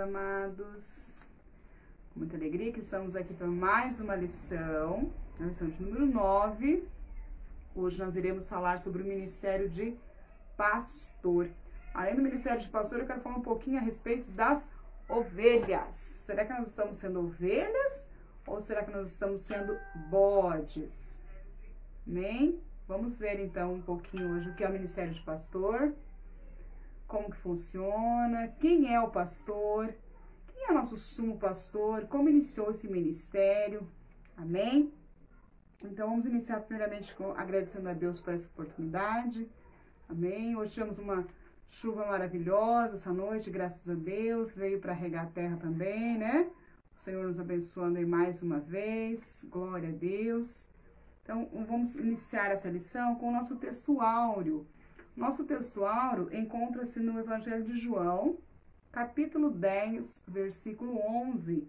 amados. Com muita alegria que estamos aqui para mais uma lição, a lição de número 9. Hoje nós iremos falar sobre o ministério de pastor. Além do ministério de pastor, eu quero falar um pouquinho a respeito das ovelhas. Será que nós estamos sendo ovelhas ou será que nós estamos sendo bodes? Amém? Vamos ver então um pouquinho hoje o que é o ministério de pastor, como que funciona, quem é o pastor, quem é nosso sumo pastor, como iniciou esse ministério, amém? Então vamos iniciar primeiramente agradecendo a Deus por essa oportunidade, amém? Hoje tivemos uma chuva maravilhosa essa noite, graças a Deus, veio para regar a terra também, né? O Senhor nos abençoando aí mais uma vez, glória a Deus. Então vamos iniciar essa lição com o nosso texto áureo. Nosso texto áureo encontra-se no Evangelho de João, capítulo 10, versículo 11.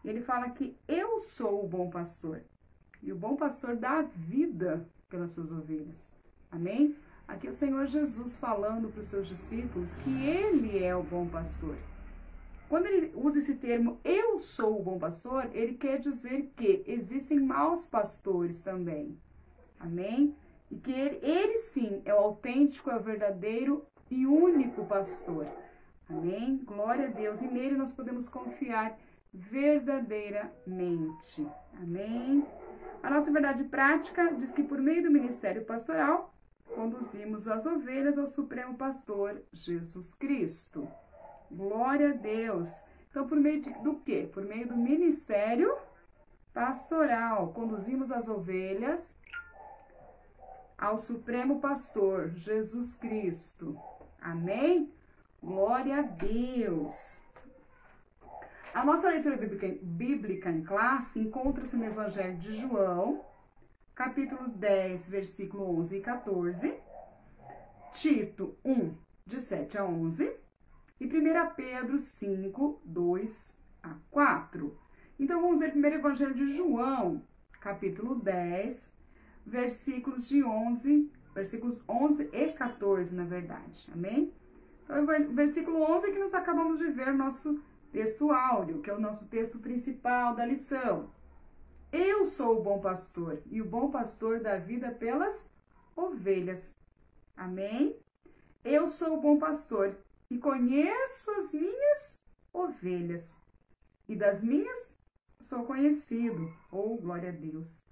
Ele fala que eu sou o bom pastor, e o bom pastor dá vida pelas suas ovelhas. Amém? Aqui é o Senhor Jesus falando para os seus discípulos que ele é o bom pastor. Quando ele usa esse termo, eu sou o bom pastor, ele quer dizer que existem maus pastores também. Amém? E que ele sim é o autêntico, é o verdadeiro e único pastor. Amém? Glória a Deus. E nele nós podemos confiar verdadeiramente. Amém? A nossa verdade prática diz que por meio do ministério pastoral, conduzimos as ovelhas ao Supremo Pastor, Jesus Cristo. Glória a Deus. Então, por meio do quê? Por meio do ministério pastoral, conduzimos as ovelhas ao Supremo Pastor, Jesus Cristo. Amém? Glória a Deus. A nossa leitura bíblica em classe encontra-se no Evangelho de João, capítulo 10, versículo 11 e 14, Tito 1, de 7 a 11, e 1 Pedro 5, 2 a 4. Então, vamos ver primeiro o Evangelho de João, capítulo 10, versículos 11 e 14, na verdade, amém? Então, o versículo 11 é que nós acabamos de ver nosso texto áureo, que é o nosso texto principal da lição. Eu sou o bom pastor, e o bom pastor dá vida pelas ovelhas, amém? Eu sou o bom pastor, e conheço as minhas ovelhas, e das minhas sou conhecido, glória a Deus.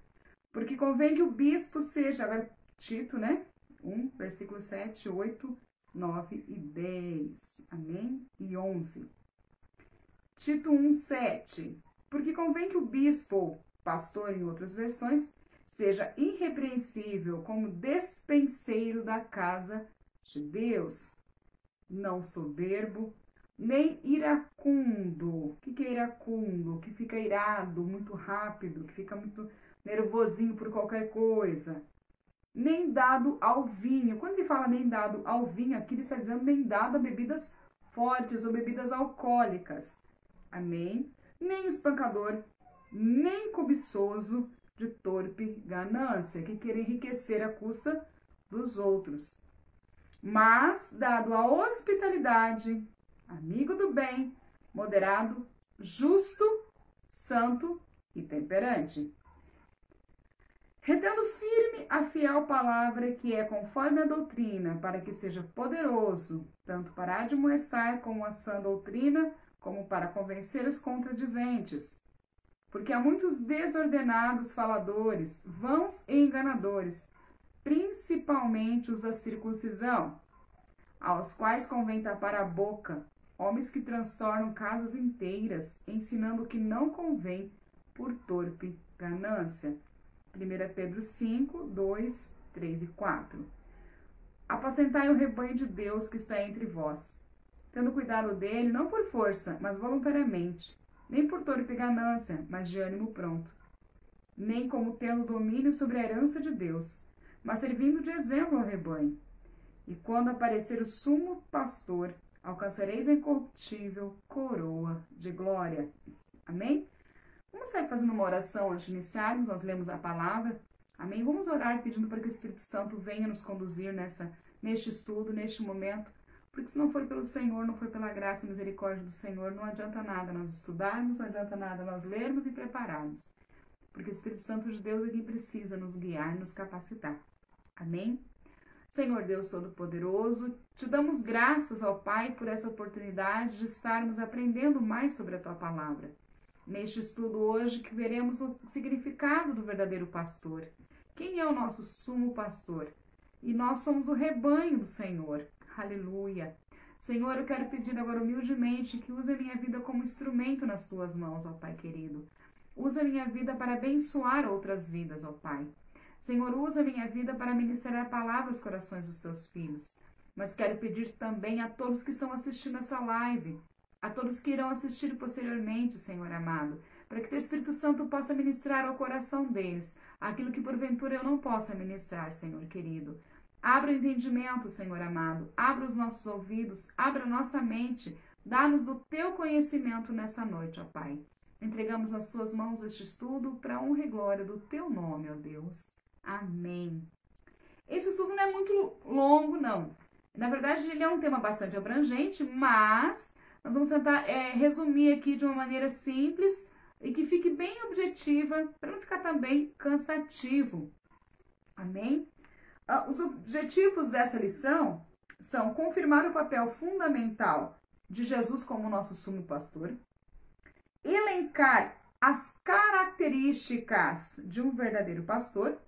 Porque convém que o bispo seja, agora Tito, né? 1, versículo 7, 8, 9 e 10. Amém? E 11. Tito 1, 7. Porque convém que o bispo, pastor em outras versões, seja irrepreensível como despenseiro da casa de Deus, não soberbo, nem iracundo. O que é iracundo? Que fica irado muito rápido, que fica muito nervosinho por qualquer coisa. Nem dado ao vinho. Quando ele fala nem dado ao vinho, aqui ele está dizendo nem dado a bebidas fortes ou bebidas alcoólicas. Amém? Nem espancador, nem cobiçoso de torpe ganância, que quer enriquecer à custa dos outros. Mas dado à hospitalidade, amigo do bem, moderado, justo, santo e temperante. Retendo firme a fiel palavra que é conforme a doutrina, para que seja poderoso, tanto para admoestar com a sã doutrina, como para convencer os contradizentes. Porque há muitos desordenados faladores, vãos e enganadores, principalmente os da circuncisão, aos quais convém tapar a boca, homens que transtornam casas inteiras, ensinando o que não convém por torpe ganância. 1 Pedro 5, 2, 3 e 4. Apacentai o rebanho de Deus que está entre vós, tendo cuidado dele, não por força, mas voluntariamente, nem por torpe ganância, mas de ânimo pronto, nem como tendo domínio sobre a herança de Deus, mas servindo de exemplo ao rebanho. E quando aparecer o sumo pastor, alcançareis a incorruptível coroa de glória. Amém? Vamos sair fazendo uma oração antes de iniciarmos, nós lemos a palavra. Amém? Vamos orar pedindo para que o Espírito Santo venha nos conduzir neste estudo, neste momento, Porque se não for pelo Senhor, não for pela graça e misericórdia do Senhor, não adianta nada nós estudarmos, não adianta nada nós lermos e prepararmos. Porque o Espírito Santo de Deus é quem precisa nos guiar, nos capacitar. Amém? Senhor Deus Todo-Poderoso, te damos graças ao Pai por essa oportunidade de estarmos aprendendo mais sobre a Tua Palavra. Neste estudo hoje que veremos o significado do verdadeiro pastor. Quem é o nosso sumo pastor? E nós somos o rebanho do Senhor. Aleluia. Senhor, eu quero pedir agora humildemente que use a minha vida como instrumento nas Tuas mãos, ó Pai querido. Usa a minha vida para abençoar outras vidas, ó Pai. Senhor, usa a minha vida para ministrar a palavra aos corações dos Teus filhos. Mas quero pedir também a todos que estão assistindo essa live, a todos que irão assistir posteriormente, Senhor amado, para que Teu Espírito Santo possa ministrar ao coração deles aquilo que porventura eu não possa ministrar, Senhor querido. Abra o entendimento, Senhor amado, abra os nossos ouvidos, abra a nossa mente, dá-nos do Teu conhecimento nessa noite, ó Pai. Entregamos nas Tuas mãos este estudo para a honra e glória do Teu nome, ó Deus. Amém. Esse estudo não é muito longo, não. Na verdade, ele é um tema bastante abrangente, mas nós vamos tentar resumir aqui de uma maneira simples e que fique bem objetiva, para não ficar também cansativo. Amém? Os objetivos dessa lição são confirmar o papel fundamental de Jesus como nosso sumo pastor, elencar as características de um verdadeiro pastor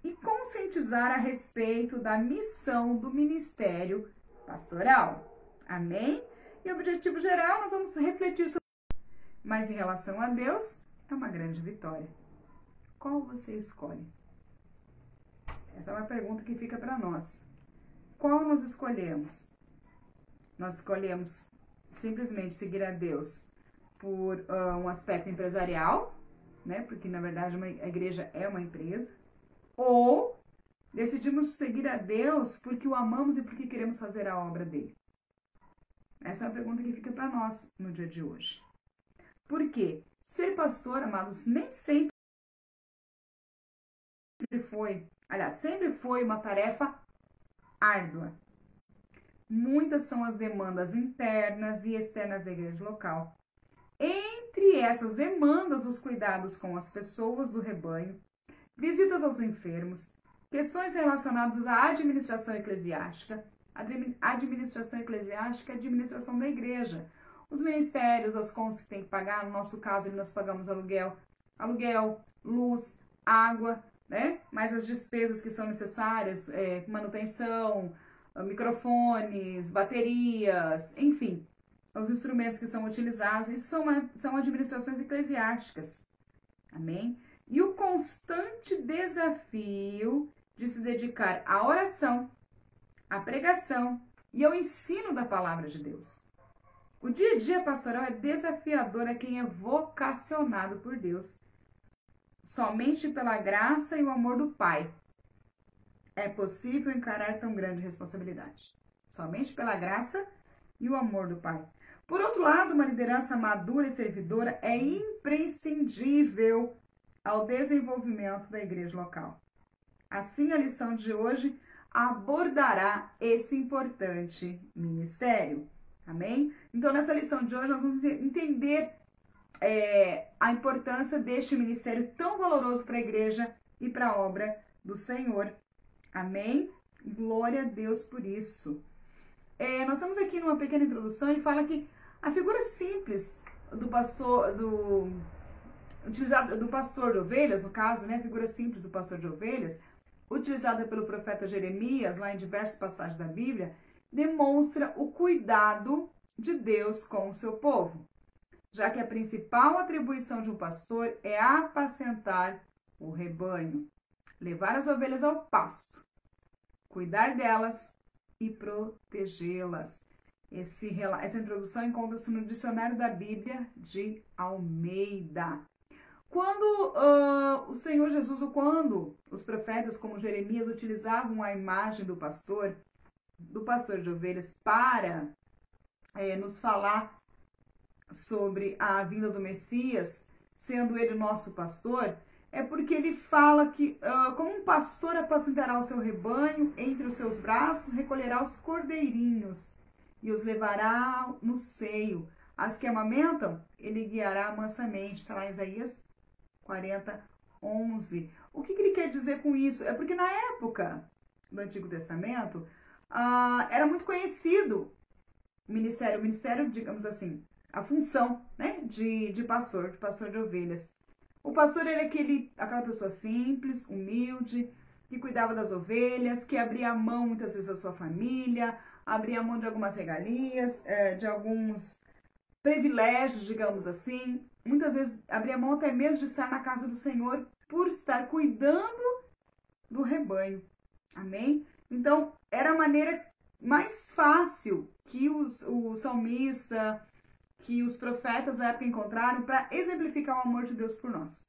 e conscientizar a respeito da missão do ministério pastoral. Amém? E o objetivo geral, nós vamos refletir sobre. Mas em relação a Deus, é uma grande vitória. Qual você escolhe? Essa é uma pergunta que fica para nós. Qual nós escolhemos? Nós escolhemos simplesmente seguir a Deus por um aspecto empresarial, né? Porque na verdade a igreja é uma empresa. Ou decidimos seguir a Deus porque o amamos e porque queremos fazer a obra dele? Essa é a pergunta que fica para nós no dia de hoje. Por quê? Ser pastor, amados, nem sempre sempre foi uma tarefa árdua. Muitas são as demandas internas e externas da igreja local. Entre essas demandas, os cuidados com as pessoas do rebanho, visitas aos enfermos, questões relacionadas à administração eclesiástica. Administração eclesiástica é a administração da igreja. Os ministérios, as contas que tem que pagar, no nosso caso, nós pagamos aluguel, luz, água, né? Mais as despesas que são necessárias, manutenção, microfones, baterias, enfim, os instrumentos que são utilizados, isso são administrações eclesiásticas. Amém? E o constante desafio de se dedicar à oração, à pregação e ao ensino da palavra de Deus. O dia a dia pastoral é desafiador a quem é vocacionado por Deus. Somente pela graça e o amor do Pai é possível encarar tão grande responsabilidade. Somente pela graça e o amor do Pai. Por outro lado, uma liderança madura e servidora é imprescindível ao desenvolvimento da igreja local. Assim, a lição de hoje abordará esse importante ministério. Amém? Então, nessa lição de hoje, nós vamos entender a importância deste ministério tão valoroso para a igreja e para a obra do Senhor. Amém? Glória a Deus por isso. Nós estamos aqui numa pequena introdução e fala que a figura simples do pastor, do pastor de ovelhas, no caso, né, a figura simples do pastor de ovelhas, utilizada pelo profeta Jeremias, lá em diversas passagens da Bíblia, demonstra o cuidado de Deus com o seu povo, já que a principal atribuição de um pastor é apacentar o rebanho, levar as ovelhas ao pasto, cuidar delas e protegê-las. Essa introdução encontra-se no dicionário da Bíblia de Almeida. Quando o Senhor Jesus, ou quando os profetas como Jeremias utilizavam a imagem do pastor de ovelhas para nos falar sobre a vinda do Messias, sendo ele o nosso pastor, é porque ele fala que como um pastor apacentará o seu rebanho, entre os seus braços recolherá os cordeirinhos e os levará no seio. As que amamentam, ele guiará mansamente. Está lá em Isaías 40:11. O que ele quer dizer com isso? É porque na época do Antigo Testamento, era muito conhecido o ministério, digamos assim, a função, né, de pastor de ovelhas. O pastor era aquela pessoa simples, humilde, que cuidava das ovelhas, que abria a mão muitas vezes da sua família, abria a mão de algumas regalias, de alguns privilégios, digamos assim. Muitas vezes abria a mão até mesmo de estar na casa do Senhor por estar cuidando do rebanho. Amém? Então, era a maneira mais fácil que o salmista, que os profetas da época encontraram para exemplificar o amor de Deus por nós.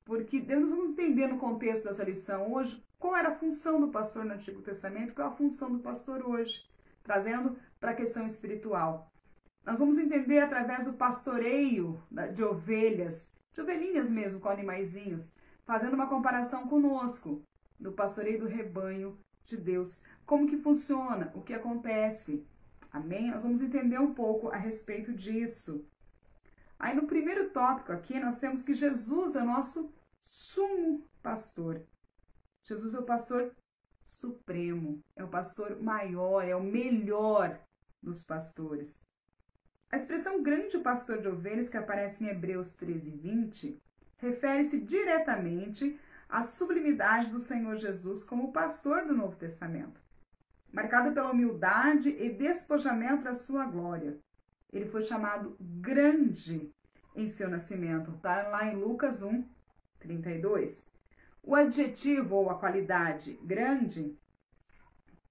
Porque nós vamos entender no contexto dessa lição hoje qual era a função do pastor no Antigo Testamento e qual é a função do pastor hoje, trazendo para a questão espiritual. Nós vamos entender através do pastoreio de ovelhas, de ovelhinhas mesmo, com animaizinhos, fazendo uma comparação conosco, do pastoreio do rebanho de Deus. Como que funciona, o que acontece. Amém? Nós vamos entender um pouco a respeito disso. Aí no primeiro tópico aqui, nós temos que Jesus é o nosso sumo pastor. Jesus é o pastor supremo, é o pastor maior, é o melhor dos pastores. A expressão grande pastor de ovelhas, que aparece em Hebreus 13:20, refere-se diretamente à sublimidade do Senhor Jesus como pastor do Novo Testamento, marcado pela humildade e despojamento da sua glória. Ele foi chamado grande em seu nascimento, está lá em Lucas 1:32. O adjetivo ou a qualidade grande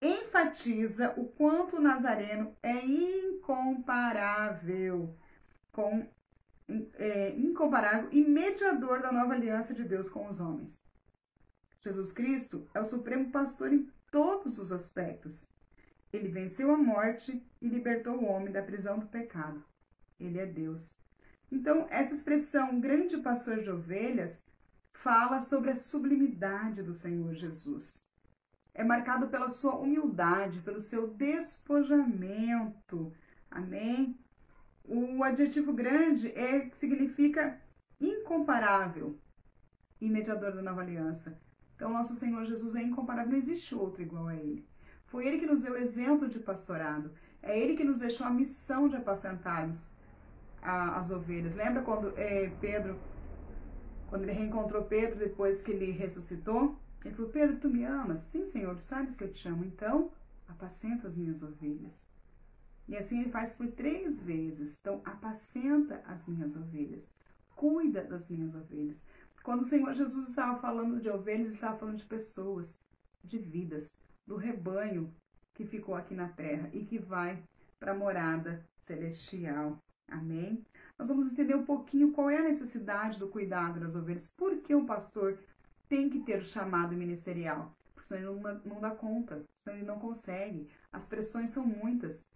enfatiza o quanto o Nazareno é incomparável e mediador da nova aliança de Deus com os homens. Jesus Cristo é o supremo pastor em todos os aspectos. Ele venceu a morte e libertou o homem da prisão do pecado. Ele é Deus. Então, essa expressão grande pastor de ovelhas fala sobre a sublimidade do Senhor Jesus. É marcado pela sua humildade, pelo seu despojamento. Amém? O adjetivo grande significa incomparável e mediador da nova aliança. Então, nosso Senhor Jesus é incomparável, não existe outro igual a Ele. Foi Ele que nos deu o exemplo de pastorado. É Ele que nos deixou a missão de apacentarmos as ovelhas. Lembra quando quando ele reencontrou Pedro depois que ele ressuscitou? Ele falou: Pedro, tu me amas? Sim, Senhor, tu sabes que eu te amo. Então, apacenta as minhas ovelhas. E assim ele faz por 3 vezes. Então, apacenta as minhas ovelhas. Cuida das minhas ovelhas. Quando o Senhor Jesus estava falando de ovelhas, ele estava falando de pessoas, de vidas, do rebanho que ficou aqui na terra e que vai para a morada celestial. Amém? Nós vamos entender um pouquinho qual é a necessidade do cuidado das ovelhas. Por que um pastor tem que ter o chamado ministerial? Porque senão ele não dá conta, senão ele não consegue. As pressões são muitas.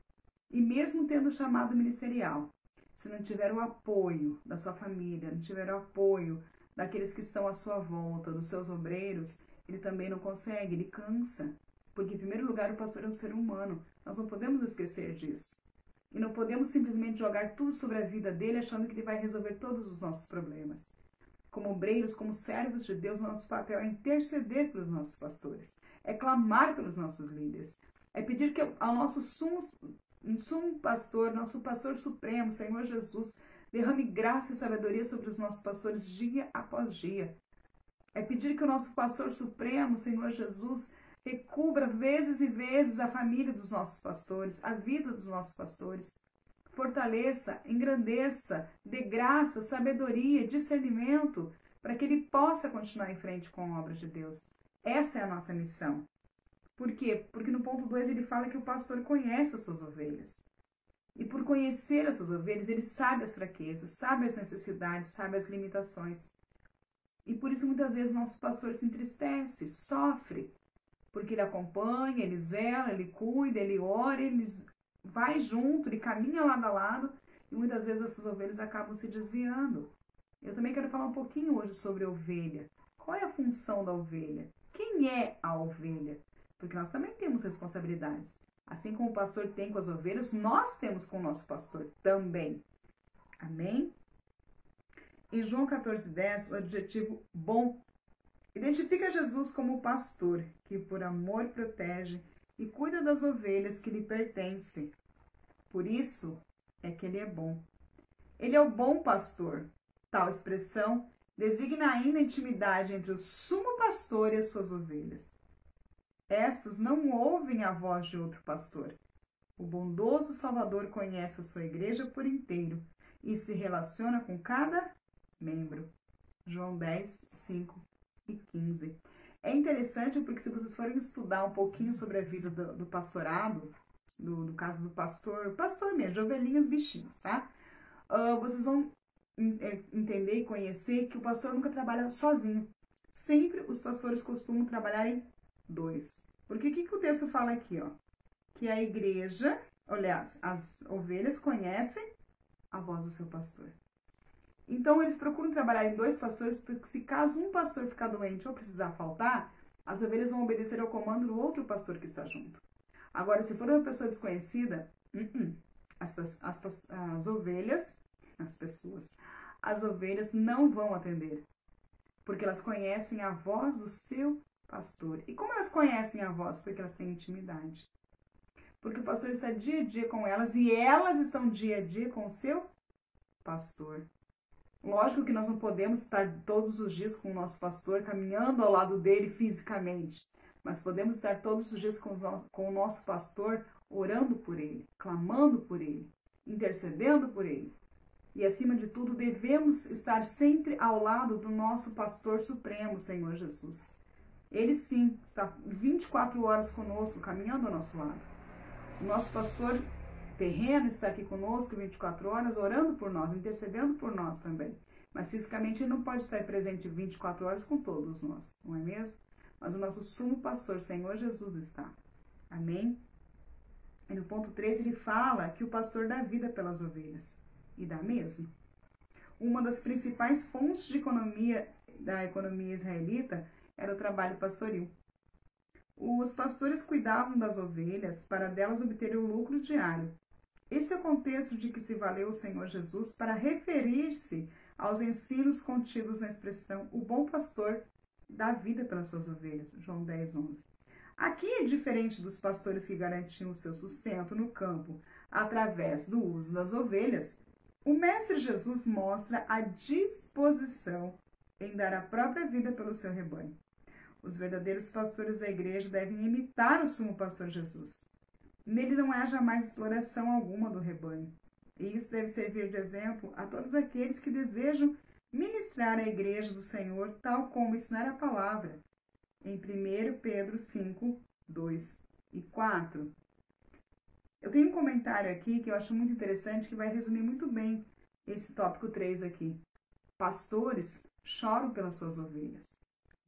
E mesmo tendo o chamado ministerial, se não tiver o apoio da sua família, não tiver o apoio daqueles que estão à sua volta, dos seus obreiros, ele também não consegue, ele cansa. Porque, em primeiro lugar, o pastor é um ser humano. Nós não podemos esquecer disso. E não podemos simplesmente jogar tudo sobre a vida dele, achando que ele vai resolver todos os nossos problemas. Como obreiros, como servos de Deus, nosso papel é interceder pelos nossos pastores, é clamar pelos nossos líderes, é pedir que ao nosso sumo pastor, nosso pastor supremo, Senhor Jesus, derrame graça e sabedoria sobre os nossos pastores dia após dia. É pedir que o nosso pastor supremo, Senhor Jesus, recubra vezes e vezes a família dos nossos pastores, a vida dos nossos pastores. Fortaleça, engrandeça, dê graça, sabedoria, discernimento, para que ele possa continuar em frente com a obra de Deus. Essa é a nossa missão. Por quê? Porque no ponto 2 ele fala que o pastor conhece as suas ovelhas. E por conhecer as suas ovelhas, ele sabe as fraquezas, sabe as necessidades, sabe as limitações. E por isso muitas vezes nosso pastor se entristece, sofre, porque ele acompanha, ele zela, ele cuida, ele ora, ele vai junto, ele caminha lado a lado, e muitas vezes essas ovelhas acabam se desviando. Eu também quero falar um pouquinho hoje sobre a ovelha. Qual é a função da ovelha? Quem é a ovelha? Porque nós também temos responsabilidades. Assim como o pastor tem com as ovelhas, nós temos com o nosso pastor também. Amém? Em João 14,10, o adjetivo bom identifica Jesus como o pastor, que por amor protege e cuida das ovelhas que lhe pertencem. Por isso é que ele é bom. Ele é o bom pastor. Tal expressão designa ainda a intimidade entre o sumo pastor e as suas ovelhas. Estas não ouvem a voz de outro pastor. O bondoso Salvador conhece a sua igreja por inteiro e se relaciona com cada membro. João 10, 5 e 15. É interessante porque se vocês forem estudar um pouquinho sobre a vida do pastorado, do caso do pastor mesmo, de ovelhinhas bichinhos, tá? Vocês vão entender e conhecer que o pastor nunca trabalha sozinho. Sempre os pastores costumam trabalhar em dois. Porque o que o texto fala aqui, ó? Que a igreja, aliás, as ovelhas conhecem a voz do seu pastor. Então, eles procuram trabalhar em dois pastores, porque se caso um pastor ficar doente ou precisar faltar, as ovelhas vão obedecer ao comando do outro pastor que está junto. Agora, se for uma pessoa desconhecida, as ovelhas não vão atender, porque elas conhecem a voz do seu pastor. E como elas conhecem a voz? Porque elas têm intimidade. Porque o pastor está dia a dia com elas e elas estão dia a dia com o seu pastor. Lógico que nós não podemos estar todos os dias com o nosso pastor, caminhando ao lado dele fisicamente, mas podemos estar todos os dias com o nosso pastor, orando por ele, clamando por ele, intercedendo por ele. E, acima de tudo, devemos estar sempre ao lado do nosso pastor supremo, Senhor Jesus. Ele, sim, está 24 horas conosco, caminhando ao nosso lado. O nosso pastor terreno está aqui conosco 24 horas, orando por nós, intercedendo por nós também. Mas fisicamente ele não pode estar presente 24 horas com todos nós, não é mesmo? Mas o nosso sumo pastor, Senhor Jesus, está. Amém? E no ponto 3 ele fala que o pastor dá vida pelas ovelhas. E dá mesmo. Uma das principais fontes de da economia israelita era o trabalho pastoril. Os pastores cuidavam das ovelhas para delas obterem o lucro diário. Esse é o contexto de que se valeu o Senhor Jesus para referir-se aos ensinos contidos na expressão o bom pastor dá vida pelas suas ovelhas, João 10, 11. Aqui é diferente dos pastores que garantiam o seu sustento no campo através do uso das ovelhas. O Mestre Jesus mostra a disposição em dar a própria vida pelo seu rebanho. Os verdadeiros pastores da igreja devem imitar o sumo pastor Jesus. Nele não há jamais exploração alguma do rebanho. E isso deve servir de exemplo a todos aqueles que desejam ministrar a igreja do Senhor, tal como ensinar a palavra, em 1 Pedro 5, 2 e 4. Eu tenho um comentário aqui que eu acho muito interessante, que vai resumir muito bem esse tópico 3 aqui. Pastores choram pelas suas ovelhas.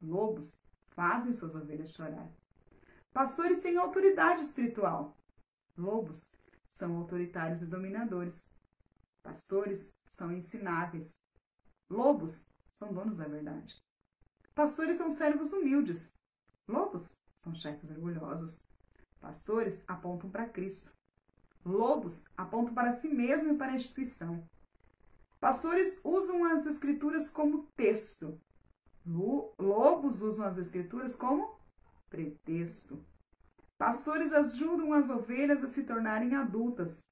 Lobos fazem suas ovelhas chorar. Pastores têm autoridade espiritual. Lobos são autoritários e dominadores. Pastores são ensináveis. Lobos são donos da verdade. Pastores são servos humildes. Lobos são chefes orgulhosos. Pastores apontam para Cristo. Lobos apontam para si mesmo e para a instituição. Pastores usam as escrituras como texto. Lobos usam as escrituras como pretexto. Pastores ajudam as ovelhas a se tornarem adultas.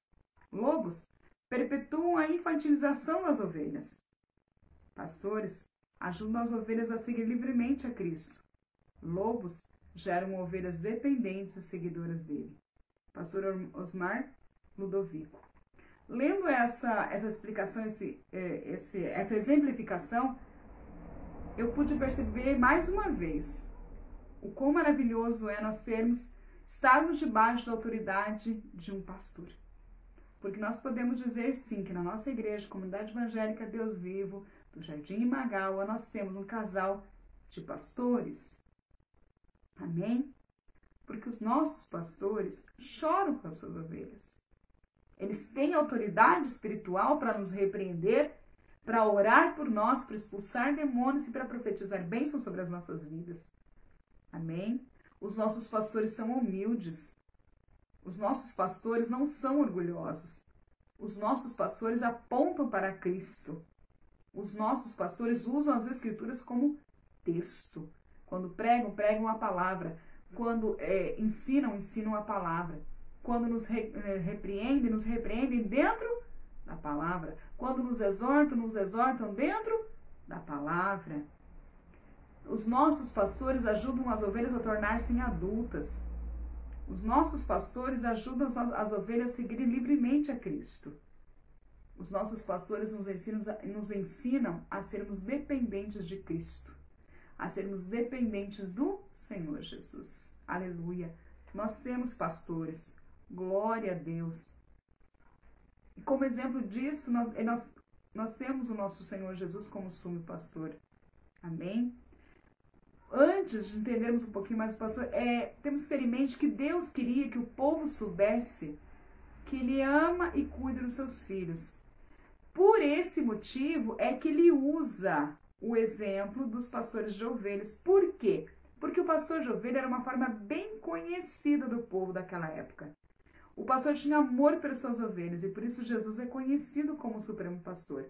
Lobos perpetuam a infantilização das ovelhas. Pastores ajudam as ovelhas a seguir livremente a Cristo. Lobos geram ovelhas dependentes e seguidoras dele. Pastor Osmar Ludovico. Lendo essa explicação, essa exemplificação, eu pude perceber mais uma vez o quão maravilhoso é nós estarmos debaixo da autoridade de um pastor. Porque nós podemos dizer sim que na nossa igreja, Comunidade Evangélica Deus Vivo, do Jardim Magawa, nós temos um casal de pastores. Amém? Porque os nossos pastores choram com as suas ovelhas. Eles têm autoridade espiritual para nos repreender, para orar por nós, para expulsar demônios e para profetizar bênçãos sobre as nossas vidas. Amém? Os nossos pastores são humildes. Os nossos pastores não são orgulhosos. Os nossos pastores apontam para Cristo. Os nossos pastores usam as Escrituras como texto. Quando pregam, pregam a palavra. Quando ensinam, ensinam a palavra. Quando nos repreendem dentro da palavra. Quando nos exortam dentro da palavra. Os nossos pastores ajudam as ovelhas a tornar-se adultas. Os nossos pastores ajudam as ovelhas a seguirem livremente a Cristo. Os nossos pastores nos ensinam a sermos dependentes de Cristo, a sermos dependentes do Senhor Jesus. Aleluia! Nós temos pastores. Glória a Deus. E como exemplo disso, nós temos o nosso Senhor Jesus como sumo pastor. Amém? Antes de entendermos um pouquinho mais o pastor, temos que ter em mente que Deus queria que o povo soubesse que Ele ama e cuida dos seus filhos. Por esse motivo é que Ele usa o exemplo dos pastores de ovelhas. Por quê? Porque o pastor de ovelha era uma forma bem conhecida do povo daquela época. O pastor tinha amor pelas suas ovelhas e por isso Jesus é conhecido como o Supremo Pastor.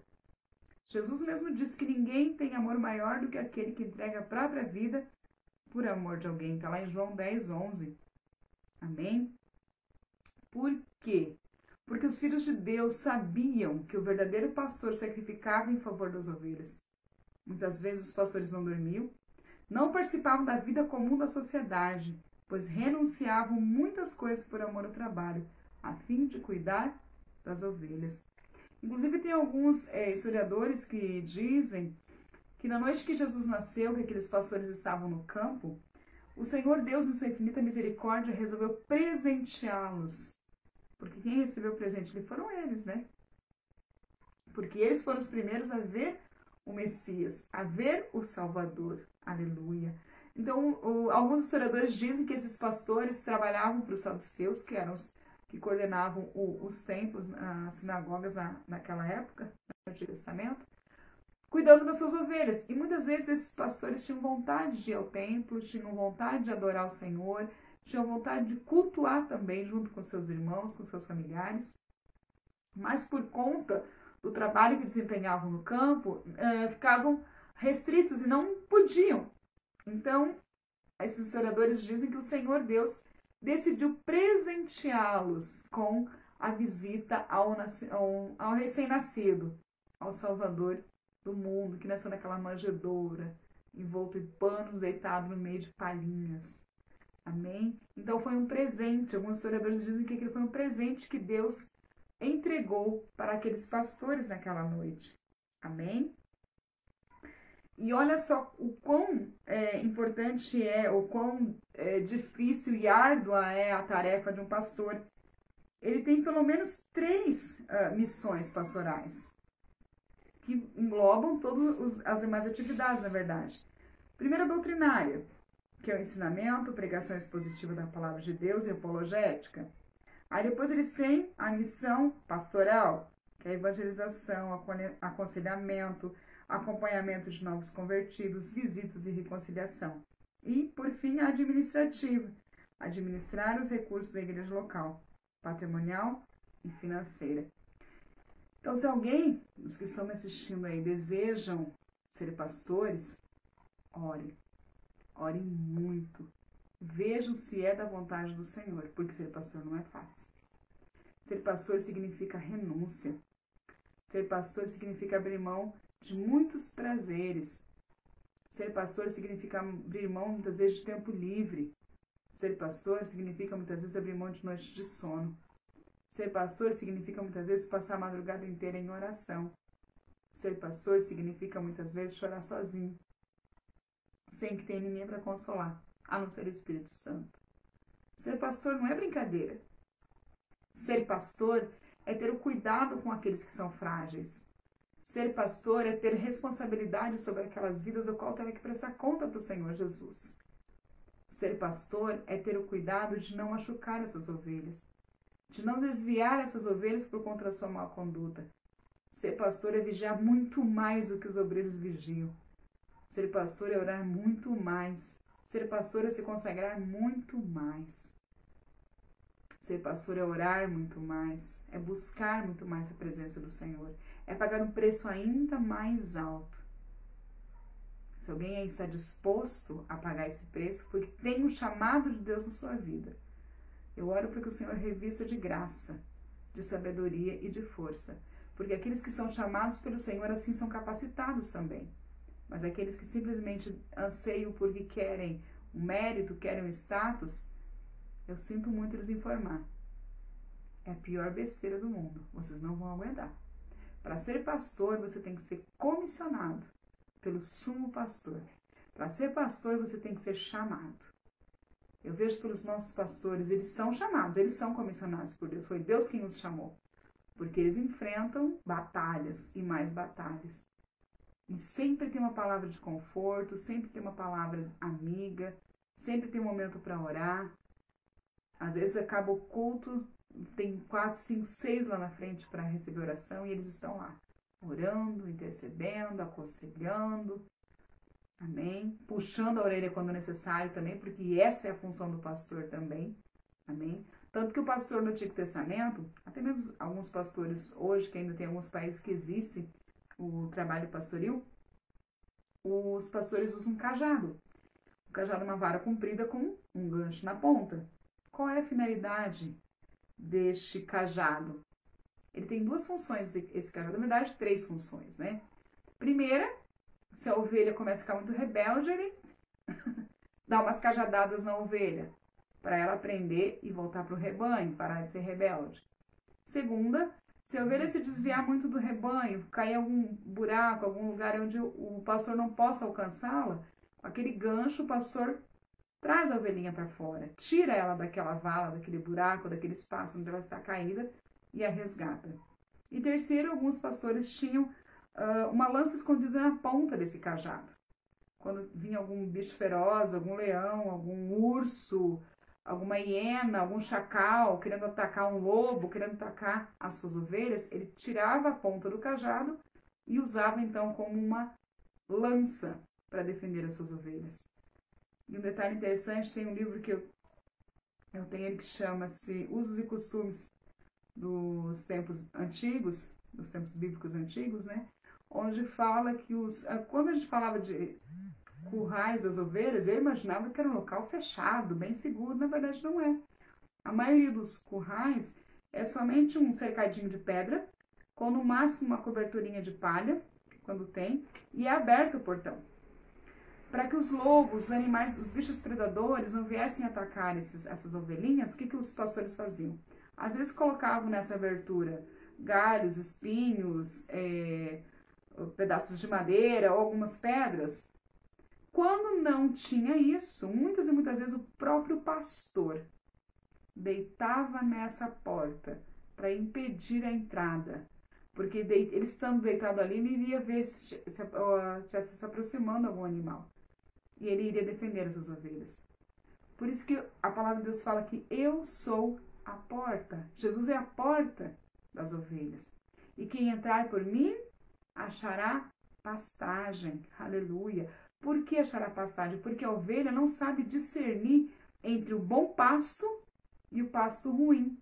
Jesus mesmo disse que ninguém tem amor maior do que aquele que entrega a própria vida por amor de alguém. Está lá em João 10:11. Amém? Por quê? Porque os filhos de Deus sabiam que o verdadeiro pastor sacrificava em favor das ovelhas. Muitas vezes os pastores não dormiam, não participavam da vida comum da sociedade, pois renunciavam muitas coisas por amor ao trabalho, a fim de cuidar das ovelhas. Inclusive, tem alguns historiadores que dizem que na noite que Jesus nasceu, que aqueles pastores estavam no campo, o Senhor Deus, em sua infinita misericórdia, resolveu presenteá-los. Porque quem recebeu o presente ali foram eles, né? Porque eles foram os primeiros a ver o Messias, a ver o Salvador. Aleluia. Então, alguns historiadores dizem que esses pastores trabalhavam para os saduceus, que eram os que coordenavam os templos, as sinagogas naquela época, no Antigo Testamento, cuidando das suas ovelhas. E muitas vezes esses pastores tinham vontade de ir ao templo, tinham vontade de adorar o Senhor, tinham vontade de cultuar também junto com seus irmãos, com seus familiares. Mas por conta do trabalho que desempenhavam no campo, ficavam restritos e não podiam. Então, esses historiadores dizem que o Senhor Deus decidiu presenteá-los com a visita ao recém-nascido, ao Salvador do mundo, que nasceu naquela manjedoura, envolto em panos, deitado no meio de palhinhas. Amém? Então foi um presente. Alguns historiadores dizem que aquele foi um presente que Deus entregou para aqueles pastores naquela noite. Amém? E olha só o quão importante o quão difícil e árdua é a tarefa de um pastor. Ele tem pelo menos 3 missões pastorais, que englobam todas as demais atividades, na verdade. Primeiro, a doutrinária, que é o ensinamento, pregação expositiva da palavra de Deus e apologética. Aí depois eles têm a missão pastoral, que é a evangelização, aconselhamento, acompanhamento de novos convertidos, visitas e reconciliação. E, por fim, a administrativa, administrar os recursos da igreja local, patrimonial e financeira. Então, se alguém dos que estão me assistindo aí desejam ser pastores, orem. Orem muito. Vejam se é da vontade do Senhor, porque ser pastor não é fácil. Ser pastor significa renúncia. Ser pastor significa abrir mão de muitos prazeres. Ser pastor significa abrir mão, muitas vezes, de tempo livre. Ser pastor significa, muitas vezes, abrir mão de noites de sono. Ser pastor significa, muitas vezes, passar a madrugada inteira em oração. Ser pastor significa, muitas vezes, chorar sozinho, sem que tenha ninguém para consolar, a não ser o Espírito Santo. Ser pastor não é brincadeira. Ser pastor é ter o cuidado com aqueles que são frágeis. Ser pastor é ter responsabilidade sobre aquelas vidas do qual tem que prestar conta para o Senhor Jesus. Ser pastor é ter o cuidado de não machucar essas ovelhas, de não desviar essas ovelhas por conta da sua má conduta. Ser pastor é vigiar muito mais do que os obreiros vigiam. Ser pastor é orar muito mais. Ser pastor é se consagrar muito mais. Ser pastor é orar muito mais, é buscar muito mais a presença do Senhor, é pagar um preço ainda mais alto. Se alguém aí está disposto a pagar esse preço, porque tem um chamado de Deus na sua vida, eu oro para que o Senhor revista de graça, de sabedoria e de força. Porque aqueles que são chamados pelo Senhor assim são capacitados também. Mas aqueles que simplesmente anseiam porque querem um mérito, querem um status, eu sinto muito lhes informar. É a pior besteira do mundo. Vocês não vão aguentar. Para ser pastor, você tem que ser comissionado pelo sumo pastor. Para ser pastor, você tem que ser chamado. Eu vejo pelos nossos pastores, eles são chamados, eles são comissionados por Deus. Foi Deus quem os chamou. Porque eles enfrentam batalhas e mais batalhas. E sempre tem uma palavra de conforto, sempre tem uma palavra amiga, sempre tem um momento para orar. Às vezes acaba o culto, tem 4, 5, 6 lá na frente para receber oração e eles estão lá, orando, intercedendo, aconselhando. Amém? Puxando a orelha quando necessário também, porque essa é a função do pastor também. Amém? Tanto que o pastor no Antigo Testamento, até mesmo alguns pastores hoje, que ainda tem alguns países que existe o trabalho pastoril, os pastores usam um cajado. O cajado é uma vara comprida com um gancho na ponta. Qual é a finalidade deste cajado? Ele tem 2 funções, esse cajado, na verdade 3 funções, né? Primeira, se a ovelha começa a ficar muito rebelde, ele dá umas cajadadas na ovelha, para ela aprender e voltar para o rebanho, parar de ser rebelde. Segunda, se a ovelha se desviar muito do rebanho, cair em algum buraco, algum lugar onde o pastor não possa alcançá-la, com aquele gancho o pastor traz a ovelhinha para fora, tira ela daquela vala, daquele buraco, daquele espaço onde ela está caída e a resgata. E terceiro, alguns pastores tinham uma lança escondida na ponta desse cajado. Quando vinha algum bicho feroz, algum leão, algum urso, alguma hiena, algum chacal querendo atacar um lobo, querendo atacar as suas ovelhas, ele tirava a ponta do cajado e usava então como uma lança para defender as suas ovelhas. E um detalhe interessante, tem um livro que eu tenho ele que chama-se Usos e Costumes dos Tempos Antigos, dos Tempos Bíblicos Antigos, né? Onde fala que quando a gente falava de currais das ovelhas, eu imaginava que era um local fechado, bem seguro, na verdade não é. A maioria dos currais é somente um cercadinho de pedra, com no máximo uma coberturinha de palha, quando tem, e é aberto o portão. Para que os lobos, os animais, os bichos predadores não viessem atacar essas ovelhinhas, o que os pastores faziam? Às vezes colocavam nessa abertura galhos, espinhos, pedaços de madeira ou algumas pedras. Quando não tinha isso, muitas e muitas vezes o próprio pastor deitava nessa porta para impedir a entrada. Porque ele estando deitado ali, ele iria ver se estivesse se aproximando algum animal. E ele iria defender essas ovelhas. Por isso que a palavra de Deus fala que eu sou a porta. Jesus é a porta das ovelhas. E quem entrar por mim, achará pastagem. Aleluia. Por que achará pastagem? Porque a ovelha não sabe discernir entre o bom pasto e o pasto ruim.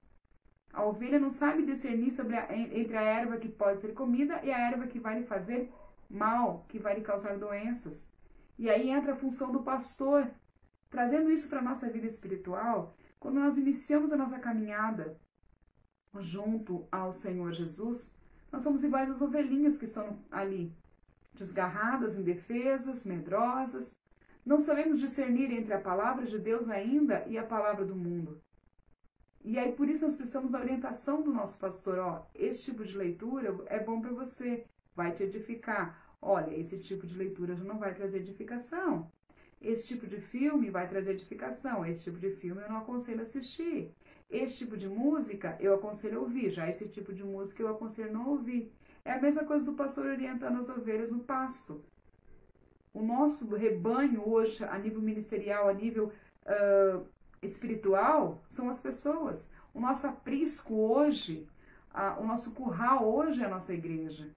A ovelha não sabe discernir entre a erva que pode ser comida e a erva que vai lhe fazer mal, que vai lhe causar doenças. E aí entra a função do pastor, trazendo isso para a nossa vida espiritual. Quando nós iniciamos a nossa caminhada junto ao Senhor Jesus, nós somos iguais às ovelhinhas que estão ali, desgarradas, indefesas, medrosas. Não sabemos discernir entre a palavra de Deus ainda e a palavra do mundo. E aí, por isso, nós precisamos da orientação do nosso pastor. Ó, esse tipo de leitura é bom para você, vai te edificar. Olha, esse tipo de leitura já não vai trazer edificação. Esse tipo de filme vai trazer edificação. Esse tipo de filme eu não aconselho assistir. Esse tipo de música eu aconselho ouvir. Já esse tipo de música eu aconselho não ouvir. É a mesma coisa do pastor orientando as ovelhas no pasto. O nosso rebanho hoje, a nível ministerial, a nível espiritual, são as pessoas. O nosso aprisco hoje, o nosso curral hoje é a nossa igreja.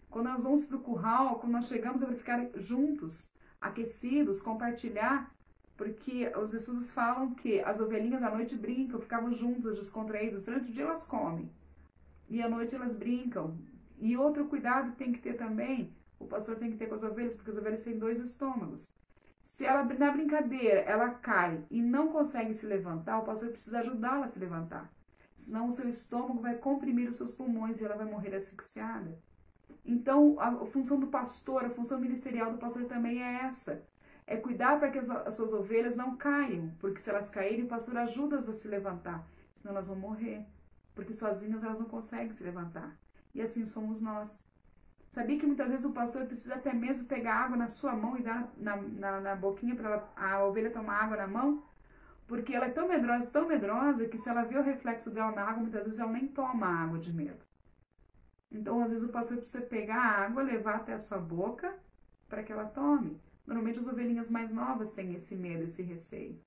Quando nós vamos para o curral, quando nós chegamos a ficar juntos, aquecidos, compartilhar Porque os estudos falam que as ovelhinhas à noite brincam, ficavam juntas, descontraídas. Durante o dia elas comem e à noite elas brincam. E outro cuidado que tem que ter também, o pastor tem que ter com as ovelhas, porque as ovelhas têm 2 estômagos. Se ela, na brincadeira, ela cai e não consegue se levantar, o pastor precisa ajudá-la a se levantar. Senão o seu estômago vai comprimir os seus pulmões e ela vai morrer asfixiada. Então, a função do pastor, a função ministerial do pastor também é essa. É cuidar para que as suas ovelhas não caiam, porque se elas caírem, o pastor ajuda-as a se levantar, senão elas vão morrer, porque sozinhas elas não conseguem se levantar. E assim somos nós. Sabia que muitas vezes o pastor precisa até mesmo pegar água na sua mão e dar na boquinha para a ovelha tomar água na mão? Porque ela é tão medrosa, que se ela vê o reflexo dela na água, muitas vezes ela nem toma água de medo. Então, às vezes o pastor precisa pegar a água, levar até a sua boca para que ela tome. Normalmente as ovelhinhas mais novas têm esse medo, esse receio.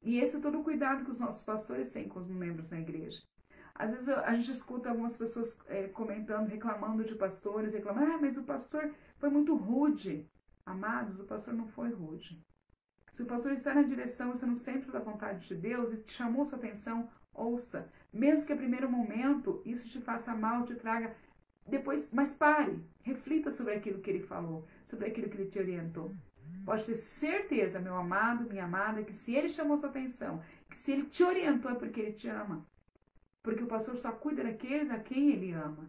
E esse é todo o cuidado que os nossos pastores têm com os membros da igreja. Às vezes a gente escuta algumas pessoas comentando, reclamando de pastores, reclamando, mas o pastor foi muito rude. Amados, o pastor não foi rude. Se o pastor está na direção, está no centro da vontade de Deus e te chamou sua atenção, ouça. Mesmo que a primeiro momento isso te faça mal, te traga depois, mas pare, reflita sobre aquilo que ele falou, sobre aquilo que ele te orientou. Pode ter certeza, meu amado, minha amada, que se ele chamou sua atenção, que se ele te orientou é porque ele te ama. Porque o pastor só cuida daqueles a quem ele ama.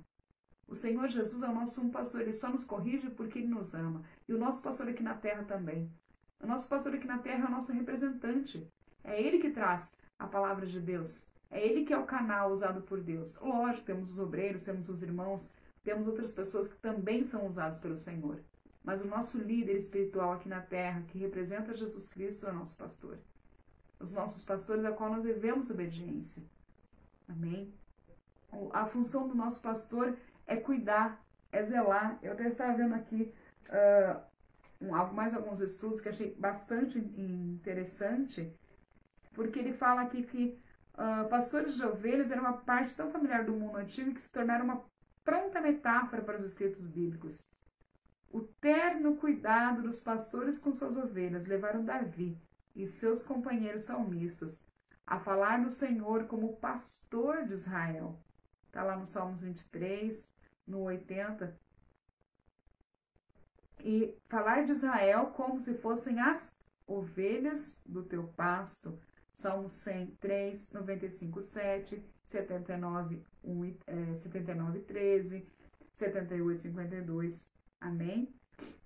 O Senhor Jesus é o nosso sumo pastor, ele só nos corrige porque ele nos ama. E o nosso pastor aqui na terra também. O nosso pastor aqui na terra é o nosso representante. É ele que traz a palavra de Deus. É ele que é o canal usado por Deus. Lógico, temos os obreiros, temos os irmãos, temos outras pessoas que também são usadas pelo Senhor. Mas o nosso líder espiritual aqui na terra, que representa Jesus Cristo, é o nosso pastor. Os nossos pastores, a qual nós devemos obediência. Amém? A função do nosso pastor é cuidar, é zelar. Eu até estava vendo aqui mais alguns estudos que achei bastante interessante, porque ele fala aqui que pastores de ovelhas eram uma parte tão familiar do mundo antigo que se tornaram uma pronta metáfora para os escritos bíblicos. O terno cuidado dos pastores com suas ovelhas levaram Davi e seus companheiros salmistas a falar do Senhor como pastor de Israel. Está lá no Salmos 23, no 80. E falar de Israel como se fossem as ovelhas do teu pasto. Salmos 103, 95, 7, 79, 79, 13, 78, 52. Amém?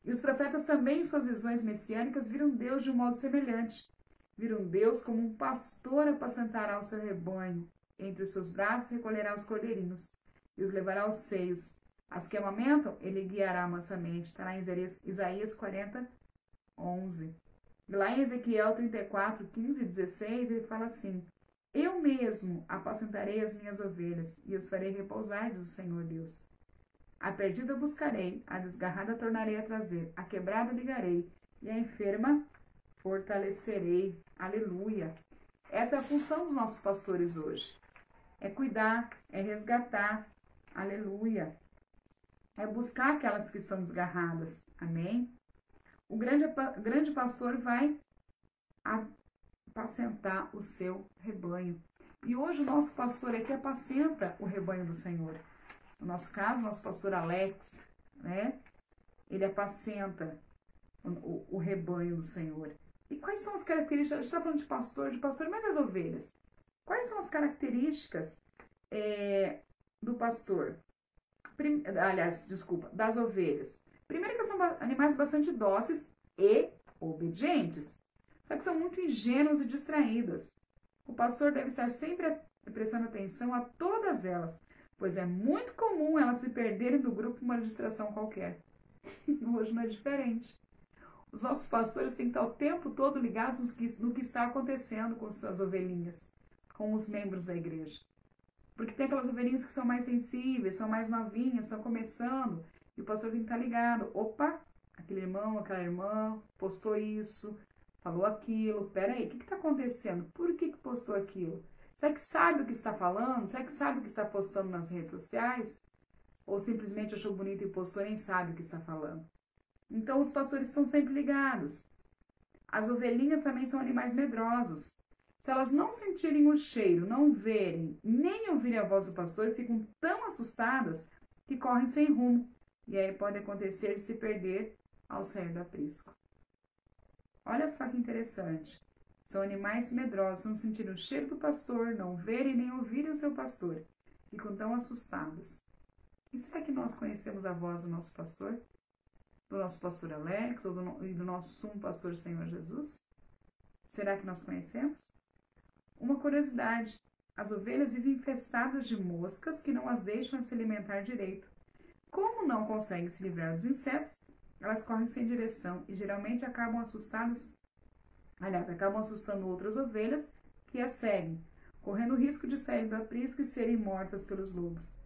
E os profetas também, em suas visões messiânicas, viram Deus de um modo semelhante. Viram Deus como um pastor apacentará o seu rebanho. Entre os seus braços recolherá os cordeirinhos e os levará aos seios. As que amamentam, ele guiará mansamente. Está lá em Isaías 40, 11. E lá em Ezequiel 34, 15 e 16, ele fala assim: eu mesmo apacentarei as minhas ovelhas e os farei repousar, diz o Senhor Deus. A perdida buscarei, a desgarrada tornarei a trazer, a quebrada ligarei e a enferma fortalecerei. Aleluia! Essa é a função dos nossos pastores hoje. É cuidar, é resgatar. Aleluia! É buscar aquelas que estão desgarradas. Amém? O grande pastor vai apacentar o seu rebanho. E hoje o nosso pastor aqui apacenta o rebanho do Senhor. No nosso caso, nosso pastor Alex, né? Ele apacenta o rebanho do Senhor. E quais são as características? A gente está falando de pastor, mas das ovelhas. Quais são as características do pastor? Das ovelhas. Primeiro que são animais bastante dóceis e obedientes. Só que são muito ingênuos e distraídas. O pastor deve estar sempre prestando atenção a todas elas, pois é muito comum elas se perderem do grupo por uma distração qualquer. Hoje não é diferente. Os nossos pastores têm que estar o tempo todo ligados no que está acontecendo com suas ovelhinhas, com os membros da igreja. Porque tem aquelas ovelhinhas que são mais sensíveis, são mais novinhas, estão começando, e o pastor tem que estar ligado. Opa, aquele irmão, aquela irmã postou isso, falou aquilo, peraí, o que está acontecendo? Por que postou aquilo? Será que sabe o que está falando? Será que sabe o que está postando nas redes sociais? Ou simplesmente achou bonito e postou e nem sabe o que está falando? Então, os pastores estão sempre ligados. As ovelhinhas também são animais medrosos. Se elas não sentirem o cheiro, não verem, nem ouvirem a voz do pastor, ficam tão assustadas que correm sem rumo. E aí pode acontecer de se perder ao sair do aprisco. Olha só que interessante. São animais medrosos, não sentirem o cheiro do pastor, não verem nem ouvirem o seu pastor. Ficam tão assustadas. E será que nós conhecemos a voz do nosso pastor? Do nosso pastor Alex ou do nosso sumo pastor Senhor Jesus? Será que nós conhecemos? Uma curiosidade, as ovelhas vivem infestadas de moscas que não as deixam se alimentar direito. Como não conseguem se livrar dos insetos, elas correm sem direção e geralmente acabam assustando outras ovelhas que as seguem, correndo o risco de sair do aprisco e serem mortas pelos lobos.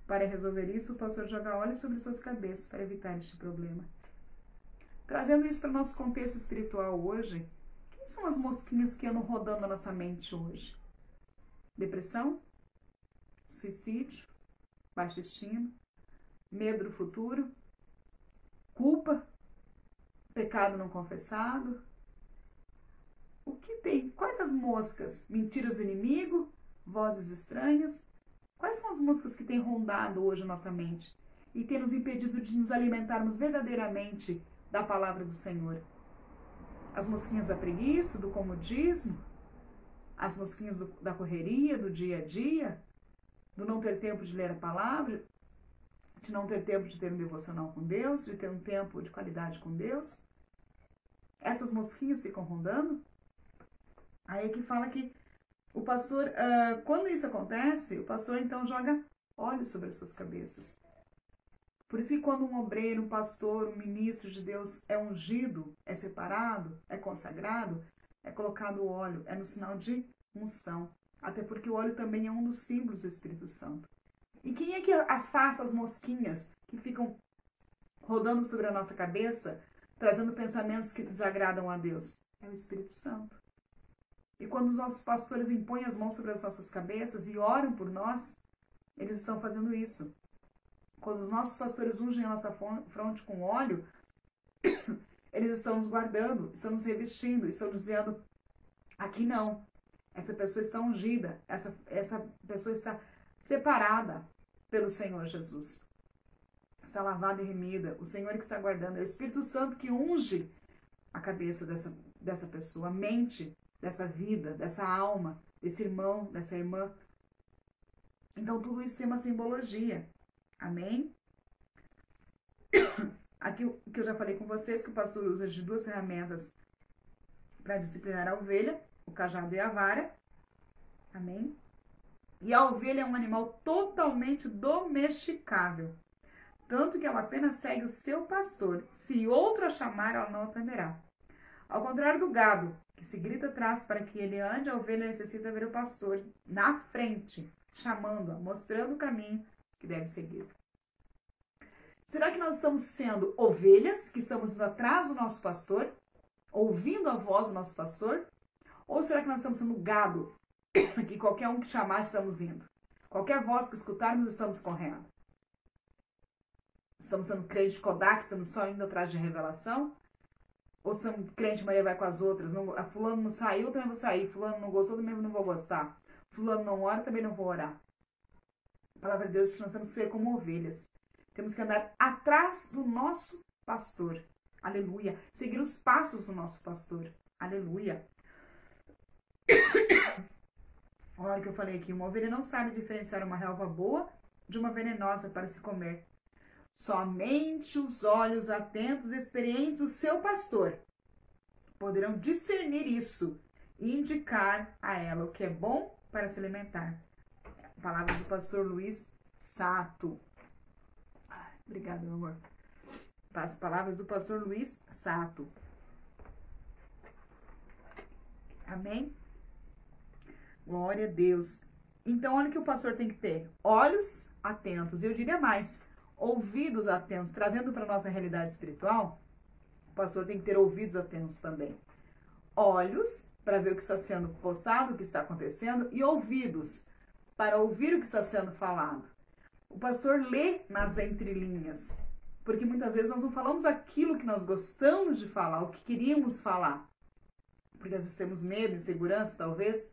Para resolver isso, o pastor joga óleo sobre suas cabeças para evitar este problema. Trazendo isso para o nosso contexto espiritual hoje, quem são as mosquinhas que andam rodando na nossa mente hoje? Depressão? Suicídio? Baixa estima? Medo do futuro? Culpa? Pecado não confessado? O que tem? Quais as moscas? Mentiras do inimigo? Vozes estranhas? Quais são as moscas que têm rondado hoje a nossa mente e têm nos impedido de nos alimentarmos verdadeiramente da palavra do Senhor? As mosquinhas da preguiça, do comodismo? As mosquinhas da correria, do dia a dia? Do não ter tempo de ler a palavra? De não ter tempo de ter um devocional com Deus? De ter um tempo de qualidade com Deus? Essas mosquinhas ficam rondando? Aí é que fala que o pastor, quando isso acontece, o pastor então joga óleo sobre as suas cabeças. Por isso que quando um obreiro, um pastor, um ministro de Deus é ungido, é separado, é consagrado, é colocado o óleo, é no sinal de unção. Até porque o óleo também é um dos símbolos do Espírito Santo. E quem é que afasta as mosquinhas que ficam rodando sobre a nossa cabeça, trazendo pensamentos que desagradam a Deus? É o Espírito Santo. E quando os nossos pastores impõem as mãos sobre as nossas cabeças e oram por nós, eles estão fazendo isso. Quando os nossos pastores ungem a nossa fronte com óleo, eles estão nos guardando, estão nos revestindo, estão dizendo, aqui não, essa pessoa está ungida, essa pessoa está separada pelo Senhor Jesus. Está lavada e remida, o Senhor que está guardando, é o Espírito Santo que unge a cabeça dessa pessoa, a mente dessa vida, dessa alma, desse irmão, dessa irmã. Então tudo isso tem uma simbologia. Amém? Aqui o que eu já falei com vocês, que o pastor usa de duas ferramentas para disciplinar a ovelha, o cajado e a vara. Amém? E a ovelha é um animal totalmente domesticável. Tanto que ela apenas segue o seu pastor. Se outro a chamar, ela não atenderá. Ao contrário do gado, que se grita atrás para que ele ande, a ovelha necessita ver o pastor na frente, chamando-a, mostrando o caminho que deve seguir. Será que nós estamos sendo ovelhas, que estamos indo atrás do nosso pastor, ouvindo a voz do nosso pastor? Ou será que nós estamos sendo gado, que qualquer um que chamar estamos indo? Qualquer voz que escutarmos estamos correndo? Estamos sendo crente Kodak, estamos só indo atrás de revelação? Ou somos crente Maria vai com as outras? Não, fulano não saiu, também vou sair. Fulano não gostou, também não vou gostar. Fulano não ora, também não vou orar. A palavra de Deus diz que nós temos que ser como ovelhas. Temos que andar atrás do nosso pastor. Aleluia. Seguir os passos do nosso pastor. Aleluia. Olha o que eu falei aqui. Uma ovelha não sabe diferenciar uma relva boa de uma venenosa para se comer. Somente os olhos atentos e experientes do seu pastor poderão discernir isso e indicar a ela o que é bom para se alimentar. Palavras do pastor Luiz Sato. Obrigada, meu amor. As palavras do pastor Luiz Sato. Amém? Glória a Deus. Então, olha o que o pastor tem que ter. Olhos atentos. Eu diria mais. Ouvidos atentos. Trazendo para a nossa realidade espiritual, o pastor tem que ter ouvidos atentos também. Olhos, para ver o que está sendo postado, o que está acontecendo. E ouvidos, para ouvir o que está sendo falado. O pastor lê nas entrelinhas. Porque muitas vezes nós não falamos aquilo que nós gostamos de falar, o que queríamos falar. porque às vezes temos medo, insegurança, talvez.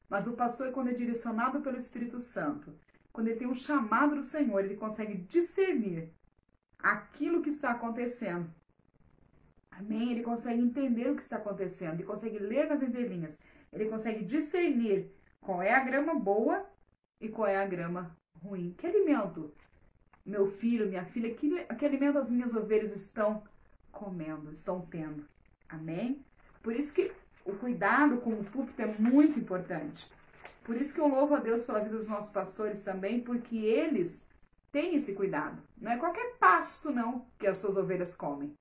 Mas o pastor, quando é direcionado pelo Espírito Santo, quando ele tem um chamado do Senhor, ele consegue discernir aquilo que está acontecendo. Amém? Ele consegue entender o que está acontecendo, ele consegue ler nas entrelinhas, ele consegue discernir qual é a grama boa e qual é a grama ruim. Que alimento, meu filho, minha filha, que alimento as minhas ovelhas estão comendo, estão tendo. Amém? Por isso que o cuidado com o púlpito é muito importante. Por isso que eu louvo a Deus pela vida dos nossos pastores também, porque eles têm esse cuidado. Não é qualquer pasto, não, que as suas ovelhas comem.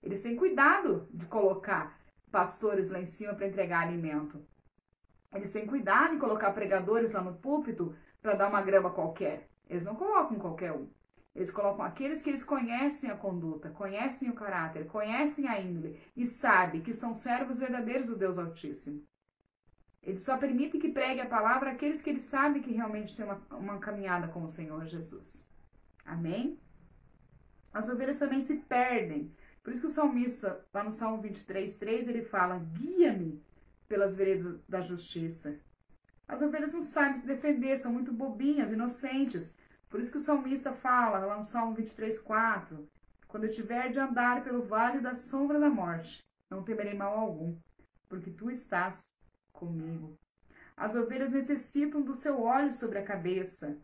Eles têm cuidado de colocar pastores lá em cima para entregar alimento. Eles têm cuidado em colocar pregadores lá no púlpito para dar uma grama qualquer. Eles não colocam qualquer um. Eles colocam aqueles que eles conhecem a conduta, conhecem o caráter, conhecem a índole e sabem que são servos verdadeiros do Deus Altíssimo. Eles só permitem que pregue a palavra àqueles que eles sabem que realmente têm uma caminhada com o Senhor Jesus. Amém? As ovelhas também se perdem. Por isso que o salmista, lá no Salmo 23:3, ele fala: guia-me pelas veredas da justiça. As ovelhas não sabem se defender, são muito bobinhas, inocentes. Por isso que o salmista fala, lá no Salmo 23:4, quando eu tiver de andar pelo vale da sombra da morte, não temerei mal algum, porque tu estás comigo. As ovelhas necessitam do seu óleo sobre a cabeça.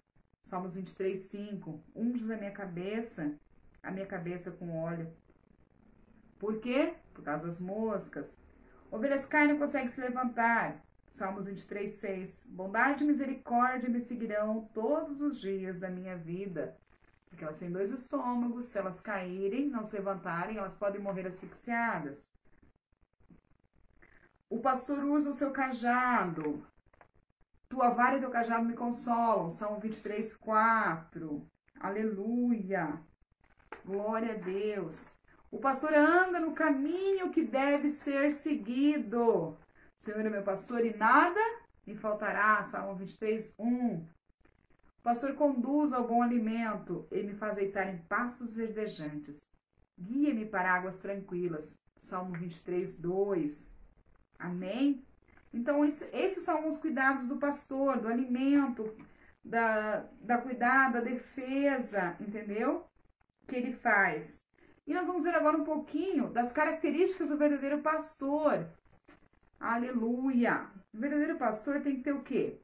Salmos 23:5, unges a minha cabeça com óleo. Por quê? Por causa das moscas. Ovelhas caem e não conseguem se levantar. Salmos 23:6. Bondade e misericórdia me seguirão todos os dias da minha vida. Porque elas têm 2 estômagos. Se elas caírem, não se levantarem, elas podem morrer asfixiadas. O pastor usa o seu cajado. Tua vara e teu cajado me consolam. Salmo 23:4. Aleluia. Glória a Deus. O pastor anda no caminho que deve ser seguido. O Senhor é meu pastor e nada me faltará. Salmo 23:1. O pastor conduz ao bom alimento. Ele me faz deitar em pastos verdejantes. Guia-me para águas tranquilas. Salmo 23:2. Amém? Então, esses são os cuidados do pastor, do alimento, da cuidado, da defesa, entendeu? Que ele faz. E nós vamos ver agora um pouquinho das características do verdadeiro pastor. Aleluia! O verdadeiro pastor tem que ter o quê?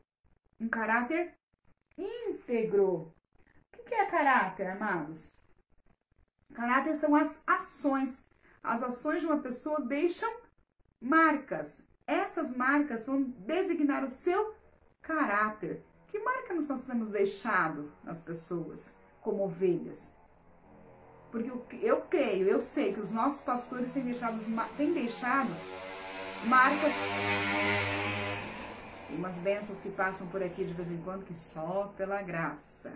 Um caráter íntegro. O que é caráter, amados? Caráter são as ações. As ações de uma pessoa deixam marcas. Essas marcas vão designar o seu caráter. Que marca nós temos deixado nas pessoas como ovelhas? Porque eu creio, eu sei que os nossos pastores têm deixado marcas. Tem umas bênçãos que passam por aqui de vez em quando, que só pela graça.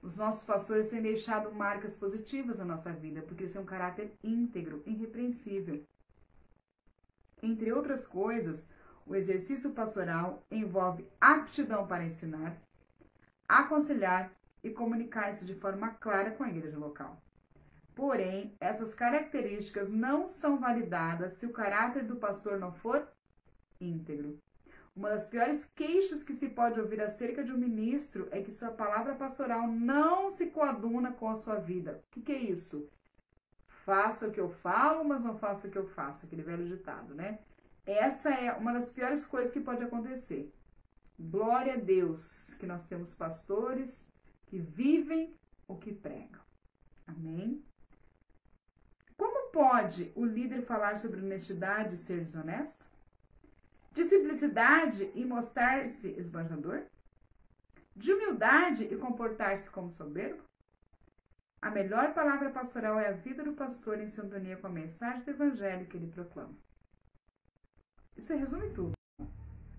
Os nossos pastores têm deixado marcas positivas na nossa vida, porque eles têm um caráter íntegro, irrepreensível. Entre outras coisas, o exercício pastoral envolve aptidão para ensinar, aconselhar e comunicar-se de forma clara com a igreja local. Porém, essas características não são validadas se o caráter do pastor não for íntegro. Uma das piores queixas que se pode ouvir acerca de um ministro é que sua palavra pastoral não se coaduna com a sua vida. O que é isso? Faça o que eu falo, mas não faça o que eu faço. Aquele velho ditado, né? Essa é uma das piores coisas que pode acontecer. Glória a Deus que nós temos pastores que vivem o que pregam. Amém? Como pode o líder falar sobre honestidade e ser desonesto? De simplicidade e mostrar-se esbanjador? De humildade e comportar-se como soberbo? A melhor palavra pastoral é a vida do pastor em sintonia com a mensagem do evangelho que ele proclama. Isso resume tudo.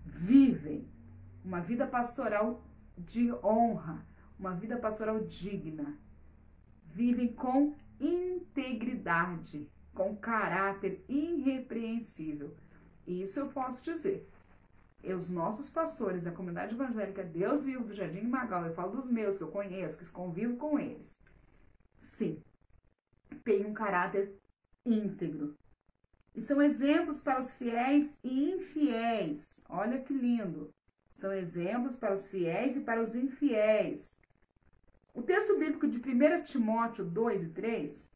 Vivem uma vida pastoral de honra, uma vida pastoral digna. Vivem com integridade, com caráter irrepreensível. Isso eu posso dizer. Os nossos pastores da comunidade evangélica Deus Vivo do Jardim Magal, eu falo dos meus que eu conheço, que convivo com eles. Sim, tem um caráter íntegro. E são exemplos para os fiéis e infiéis. Olha que lindo. São exemplos para os fiéis e para os infiéis. O texto bíblico de 1 Timóteo 2 e 3,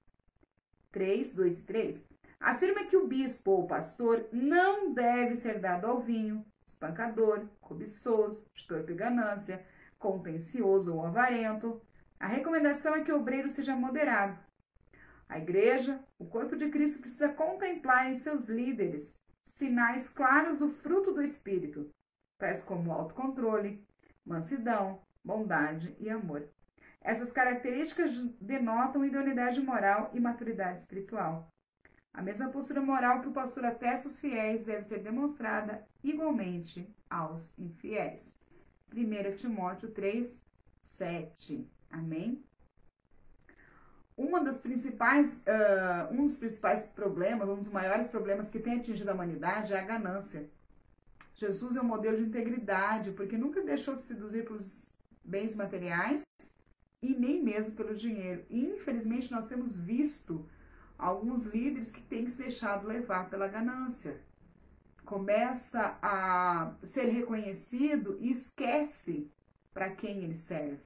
2 e 3, afirma que o bispo ou pastor não deve ser dado ao vinho, espancador, cobiçoso, de torpe ganância, contencioso ou avarento. A recomendação é que o obreiro seja moderado. A igreja, o corpo de Cristo, precisa contemplar em seus líderes sinais claros do fruto do Espírito, tais como autocontrole, mansidão, bondade e amor. Essas características denotam idoneidade moral e maturidade espiritual. A mesma postura moral que o pastor atesta aos fiéis deve ser demonstrada igualmente aos infiéis. 1 Timóteo 3, 7. Amém? Um dos principais problemas, um dos maiores problemas que tem atingido a humanidade é a ganância. Jesus é um modelo de integridade, porque nunca deixou de seduzir pelos bens materiais e nem mesmo pelo dinheiro. E, infelizmente, nós temos visto alguns líderes que têm se deixado levar pela ganância. Começa a ser reconhecido e esquece para quem ele serve.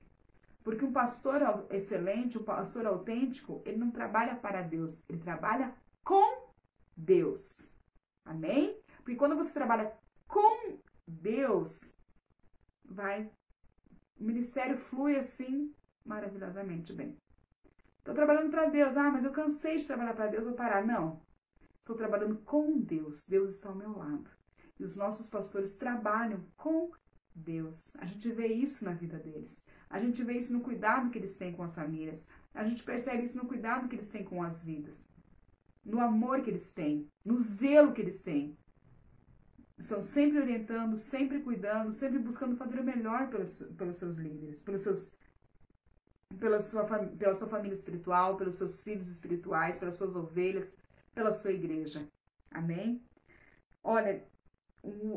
Porque um pastor excelente, um pastor autêntico, ele não trabalha para Deus, ele trabalha com Deus. Amém? Porque quando você trabalha com Deus, o ministério flui assim maravilhosamente bem. Estou trabalhando para Deus. Mas eu cansei de trabalhar para Deus, vou parar. Não. Estou trabalhando com Deus. Deus está ao meu lado. E os nossos pastores trabalham com Deus. A gente vê isso na vida deles. A gente vê isso no cuidado que eles têm com as famílias. A gente percebe isso no cuidado que eles têm com as vidas. No amor que eles têm. No zelo que eles têm. São sempre orientando, sempre cuidando, sempre buscando fazer o melhor pelos seus líderes, pela sua família espiritual, pelos seus filhos espirituais, pelas suas ovelhas, pela sua igreja. Amém? Olha,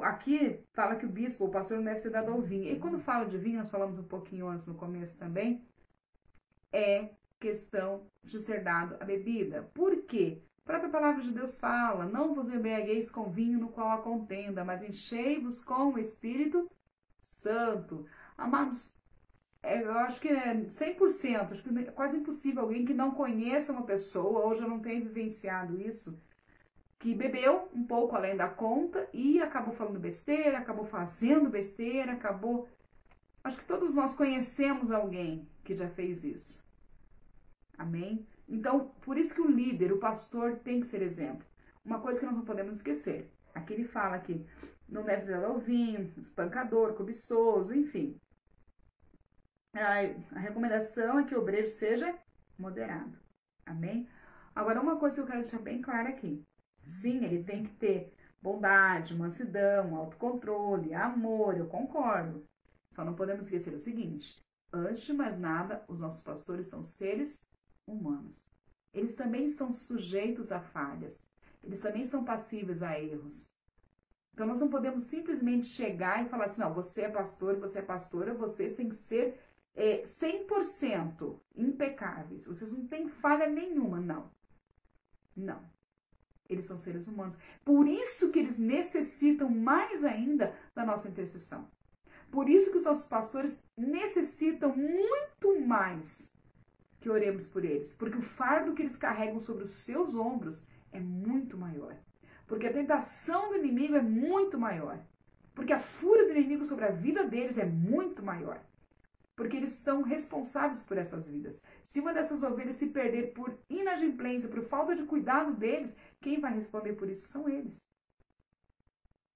aqui fala que o bispo, o pastor, não deve ser dado ao vinho. E quando fala de vinho, nós falamos um pouquinho antes no começo também, é questão de ser dado a bebida. Por quê? A própria palavra de Deus fala, não vos embriagueis com vinho no qual há contenda, mas enchei-vos com o Espírito Santo. Amados, eu acho que é 100%, acho que é quase impossível alguém que não conheça uma pessoa, ou já não tenha vivenciado isso, que bebeu um pouco além da conta e acabou falando besteira, acabou fazendo besteira, acabou... Acho que todos nós conhecemos alguém que já fez isso. Amém? Então, por isso que o líder, o pastor, tem que ser exemplo. Uma coisa que nós não podemos esquecer. Aqui ele fala que não deve ser ao vinho, espancador, cobiçoso, enfim. A recomendação é que o obreiro seja moderado. Amém? Agora, uma coisa que eu quero deixar bem clara aqui. Sim, ele tem que ter bondade, mansidão, autocontrole, amor, eu concordo. Só não podemos esquecer o seguinte. Antes de mais nada, os nossos pastores são seres humanos. Eles também estão sujeitos a falhas. Eles também são passíveis a erros. Então, nós não podemos simplesmente chegar e falar assim, não, você é pastor, você é pastora, vocês têm que ser 100% impecáveis. Vocês não têm falha nenhuma, não. Não. Eles são seres humanos. Por isso que eles necessitam mais ainda da nossa intercessão. Por isso que os nossos pastores necessitam muito mais que oremos por eles. Porque o fardo que eles carregam sobre os seus ombros é muito maior. Porque a tentação do inimigo é muito maior. Porque a fúria do inimigo sobre a vida deles é muito maior. Porque eles são responsáveis por essas vidas. Se uma dessas ovelhas se perder por inadimplência, por falta de cuidado deles, quem vai responder por isso são eles.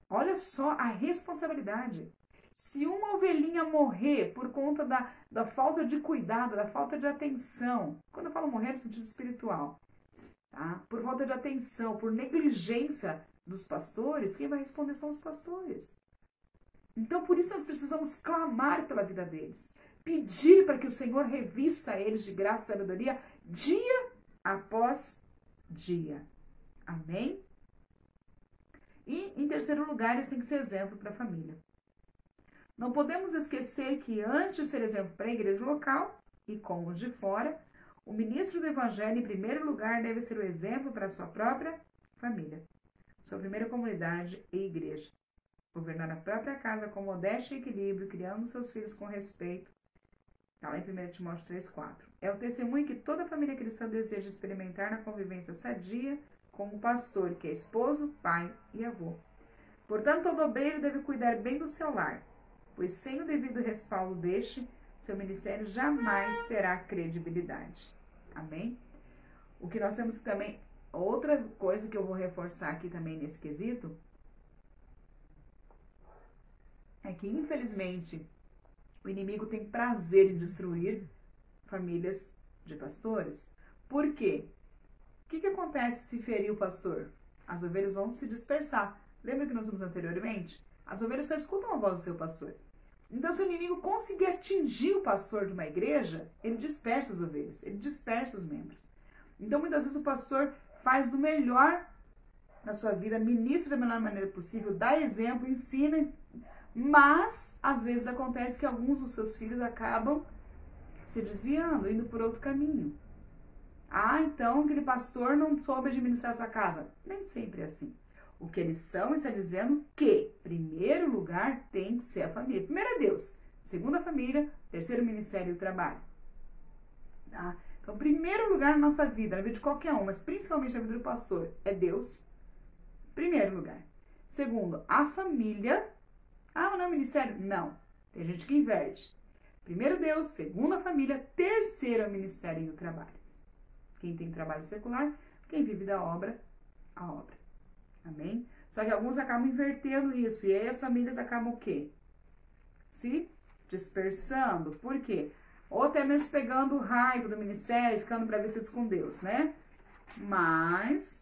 Olha só a responsabilidade. Se uma ovelhinha morrer por conta da falta de cuidado, da falta de atenção, quando eu falo morrer no sentido espiritual, tá? Por falta de atenção, por negligência dos pastores, quem vai responder são os pastores. Então, por isso nós precisamos clamar pela vida deles. Pedir para que o Senhor revista eles de graça e sabedoria dia após dia. Amém? E, em terceiro lugar, eles têm que ser exemplo para a família. Não podemos esquecer que, antes de ser exemplo para a igreja local e com os de fora, o ministro do evangelho, em primeiro lugar, deve ser o exemplo para a sua própria família. Sua primeira comunidade e igreja. Governar a própria casa com modéstia e equilíbrio, criando seus filhos com respeito. Está lá em 1 Timóteo 3,4. É o testemunho que toda família cristã deseja experimentar na convivência sadia com o pastor, que é esposo, pai e avô. Portanto, todo obreiro deve cuidar bem do seu lar, pois sem o devido respaldo deste, seu ministério jamais terá credibilidade. Amém? O que nós temos também, outra coisa que eu vou reforçar aqui também nesse quesito, é que, infelizmente, o inimigo tem prazer em destruir famílias de pastores. Por quê? O que acontece se ferir o pastor? As ovelhas vão se dispersar. Lembra que nós vimos anteriormente? As ovelhas só escutam a voz do seu pastor. Então, se o inimigo conseguir atingir o pastor de uma igreja, ele dispersa as ovelhas, ele dispersa os membros. Então, muitas vezes o pastor faz do melhor na sua vida, ministra da melhor maneira possível, dá exemplo, ensina, mas às vezes acontece que alguns dos seus filhos acabam se desviando, indo por outro caminho. Ah, então aquele pastor não soube administrar sua casa. Nem sempre é assim. O que eles são está dizendo que, primeiro lugar, tem que ser a família. Primeiro é Deus, segundo a família, terceiro ministério e o trabalho. Tá? Então, primeiro lugar na nossa vida, na vida de qualquer um, mas principalmente na vida do pastor, é Deus. Primeiro lugar. Segundo, a família. Ah, mas não é ministério? Não. Tem gente que inverte. Primeiro Deus, segundo a família, terceiro é o ministério e o trabalho. Quem tem trabalho secular, quem vive da obra, a obra. Amém? Só que alguns acabam invertendo isso. E aí as famílias acabam o quê? Se dispersando. Por quê? Ou até mesmo pegando o raio do ministério, ficando bravecidos com Deus, né? Mas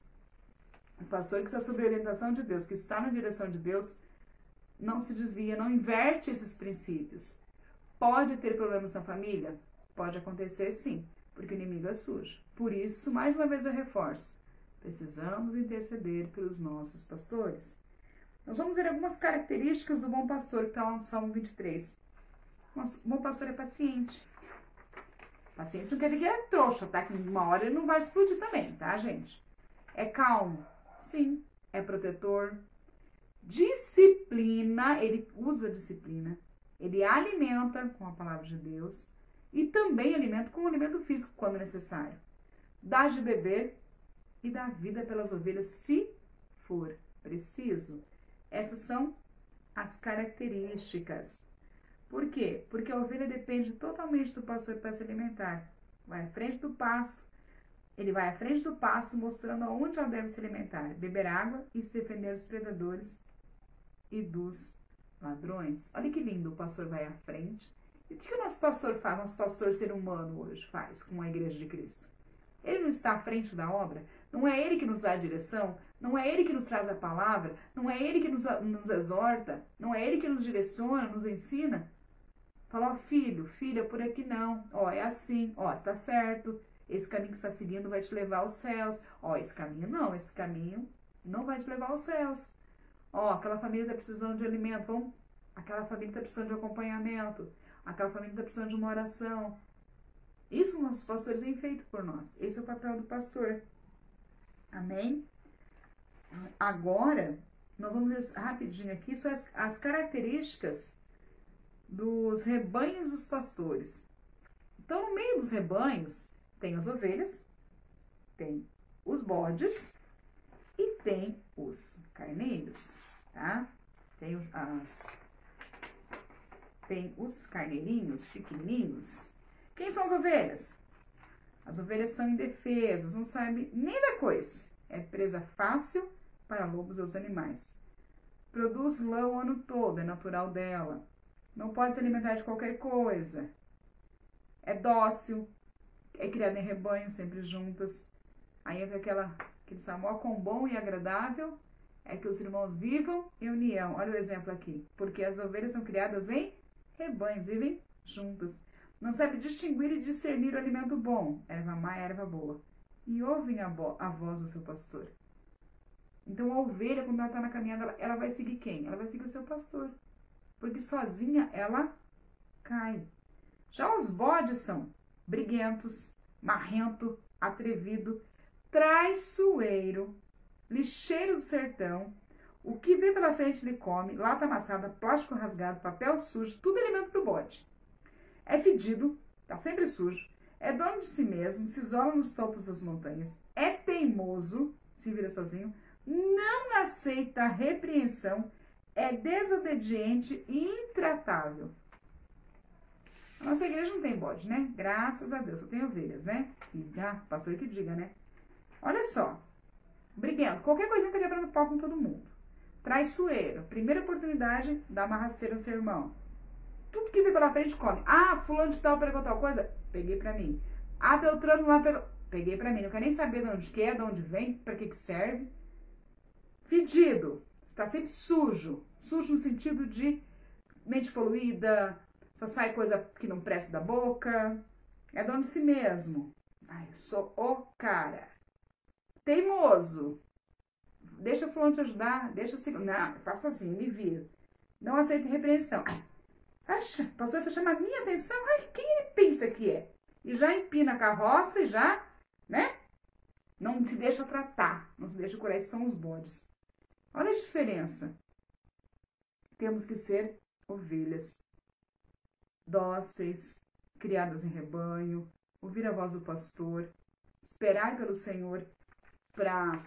o pastor que está sob a orientação de Deus, que está na direção de Deus, não se desvia, não inverte esses princípios. Pode ter problemas na família? Pode acontecer sim, porque o inimigo é sujo. Por isso, mais uma vez eu reforço, precisamos interceder pelos nossos pastores. Nós vamos ver algumas características do bom pastor, que está lá no Salmo 23. O bom pastor é paciente. Paciente não quer dizer que é trouxa, tá? Que uma hora ele não vai explodir também, tá, gente? É calmo? Sim. É protetor? Disciplina, ele usa disciplina. Ele alimenta com a palavra de Deus e também alimenta com o alimento físico quando necessário. Dá de beber e dá vida pelas ovelhas se for preciso. Essas são as características. Por quê? Porque a ovelha depende totalmente do pastor para se alimentar. Vai à frente do pasto, ele vai à frente do pasto mostrando aonde ela deve se alimentar, beber água e se defender dos predadores e dos ladrões. Olha que lindo, o pastor vai à frente. E o que o nosso pastor faz, nosso pastor ser humano hoje faz com a igreja de Cristo? Ele não está à frente da obra? Não é ele que nos dá a direção? Não é ele que nos traz a palavra? Não é ele que nos exorta? Não é ele que nos direciona, nos ensina? Fala, ó, filho, filha, por aqui não. Ó, é assim. Ó, está certo. Esse caminho que você está seguindo vai te levar aos céus. Ó, esse caminho não vai te levar aos céus. Ó, aquela família está precisando de alimento. Aquela família está precisando de acompanhamento. Aquela família está precisando de uma oração. Isso nossos pastores têm feito por nós. Esse é o papel do pastor. Amém? Agora, nós vamos ver rapidinho aqui só as características dos rebanhos dos pastores. Então, no meio dos rebanhos, tem as ovelhas, tem os bodes e tem os carneiros, tá? Tem os carneirinhos pequenininhos. Quem são as ovelhas? As ovelhas são indefesas, não sabem nem da coisa. É presa fácil para lobos e outros animais. Produz lã o ano todo, é natural dela. Não pode se alimentar de qualquer coisa. É dócil, é criada em rebanho, sempre juntas. Aí entra aquele amor com bom e agradável, é que os irmãos vivam em união. Olha o exemplo aqui. Porque as ovelhas são criadas em rebanhos, vivem juntas. Não sabe distinguir e discernir o alimento bom, erva má e erva boa. E ouvem a voz do seu pastor. Então a ovelha, quando ela está na caminhada, ela vai seguir quem? Ela vai seguir o seu pastor. Porque sozinha ela cai. Já os bodes são briguentos, marrento, atrevido, traiçoeiro, lixeiro do sertão, o que vem pela frente ele come, lata amassada, plástico rasgado, papel sujo, tudo alimento para o bode. É fedido, tá sempre sujo, é dono de si mesmo, se isola nos topos das montanhas, é teimoso, se vira sozinho, não aceita repreensão, é desobediente e intratável. A nossa igreja não tem bode, né? Graças a Deus, só tem ovelhas, né? Pastor que diga, né? Olha só, briguento, qualquer coisinha tá quebrando pau com todo mundo. Traiçoeiro, primeira oportunidade, dá uma rasteira no seu irmão. Tudo que vem pela frente come. Ah, fulano de tal pegou tal coisa, peguei pra mim. Ah, Beltrano lá pegou, peguei pra mim. Não quer nem saber de onde que é, de onde vem, pra que serve. Fedido, está sempre sujo. Sujo no sentido de mente poluída, só sai coisa que não presta da boca. É dono de si mesmo. Ai, eu sou o cara. Teimoso. Deixa o fulano te ajudar, deixa assim. Não, faça assim, me vira. Não aceita repreensão. Acha, o pastor foi chamar minha atenção. Ai, quem ele pensa que é? E já empina a carroça e já, né? Não se deixa tratar, não se deixa curar. Esses são os bodes. Olha a diferença. Temos que ser ovelhas dóceis, criadas em rebanho, ouvir a voz do pastor, esperar pelo Senhor para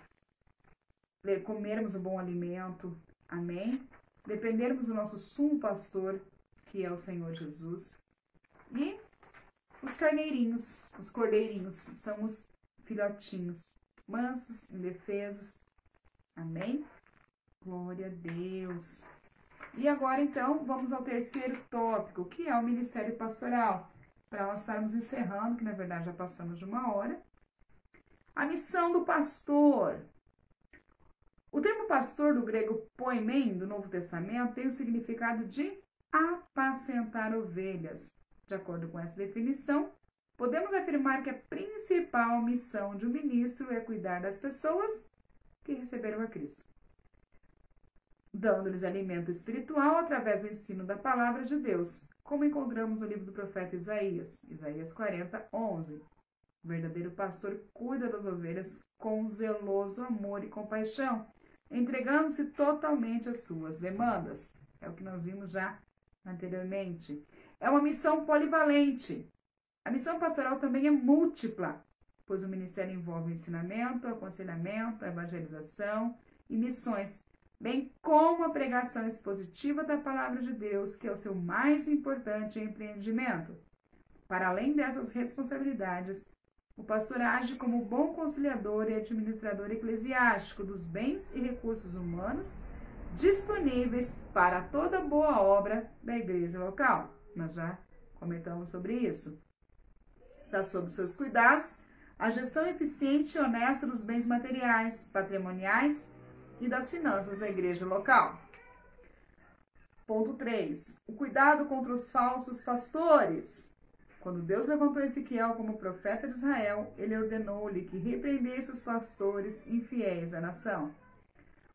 comermos um bom alimento. Amém? Dependermos do nosso sumo pastor, que é o Senhor Jesus. E os carneirinhos, os cordeirinhos, são os filhotinhos, mansos, indefesos. Amém? Glória a Deus. E agora, então, vamos ao terceiro tópico, que é o ministério pastoral. Para nós estarmos encerrando, que na verdade já passamos de 1 hora. A missão do pastor. O termo pastor do grego poimen, do Novo Testamento, tem o significado de apacentar ovelhas. De acordo com essa definição, podemos afirmar que a principal missão de um ministro é cuidar das pessoas que receberam a Cristo, dando-lhes alimento espiritual através do ensino da palavra de Deus, como encontramos no livro do profeta Isaías, Isaías 40, 11. O verdadeiro pastor cuida das ovelhas com zeloso amor e compaixão, entregando-se totalmente às suas demandas. É o que nós vimos já anteriormente. É uma missão polivalente. A missão pastoral também é múltipla, pois o ministério envolve o ensinamento, o aconselhamento, a evangelização e missões, bem como a pregação expositiva da palavra de Deus, que é o seu mais importante empreendimento. Para além dessas responsabilidades, o pastor age como bom conciliador e administrador eclesiástico dos bens e recursos humanos disponíveis para toda boa obra da igreja local. Nós já comentamos sobre isso. Está sob seus cuidados a gestão eficiente e honesta dos bens materiais, patrimoniais e das finanças da igreja local. Ponto 3. O cuidado contra os falsos pastores. Quando Deus levantou Ezequiel como profeta de Israel, ele ordenou-lhe que repreendesse os pastores infiéis à nação.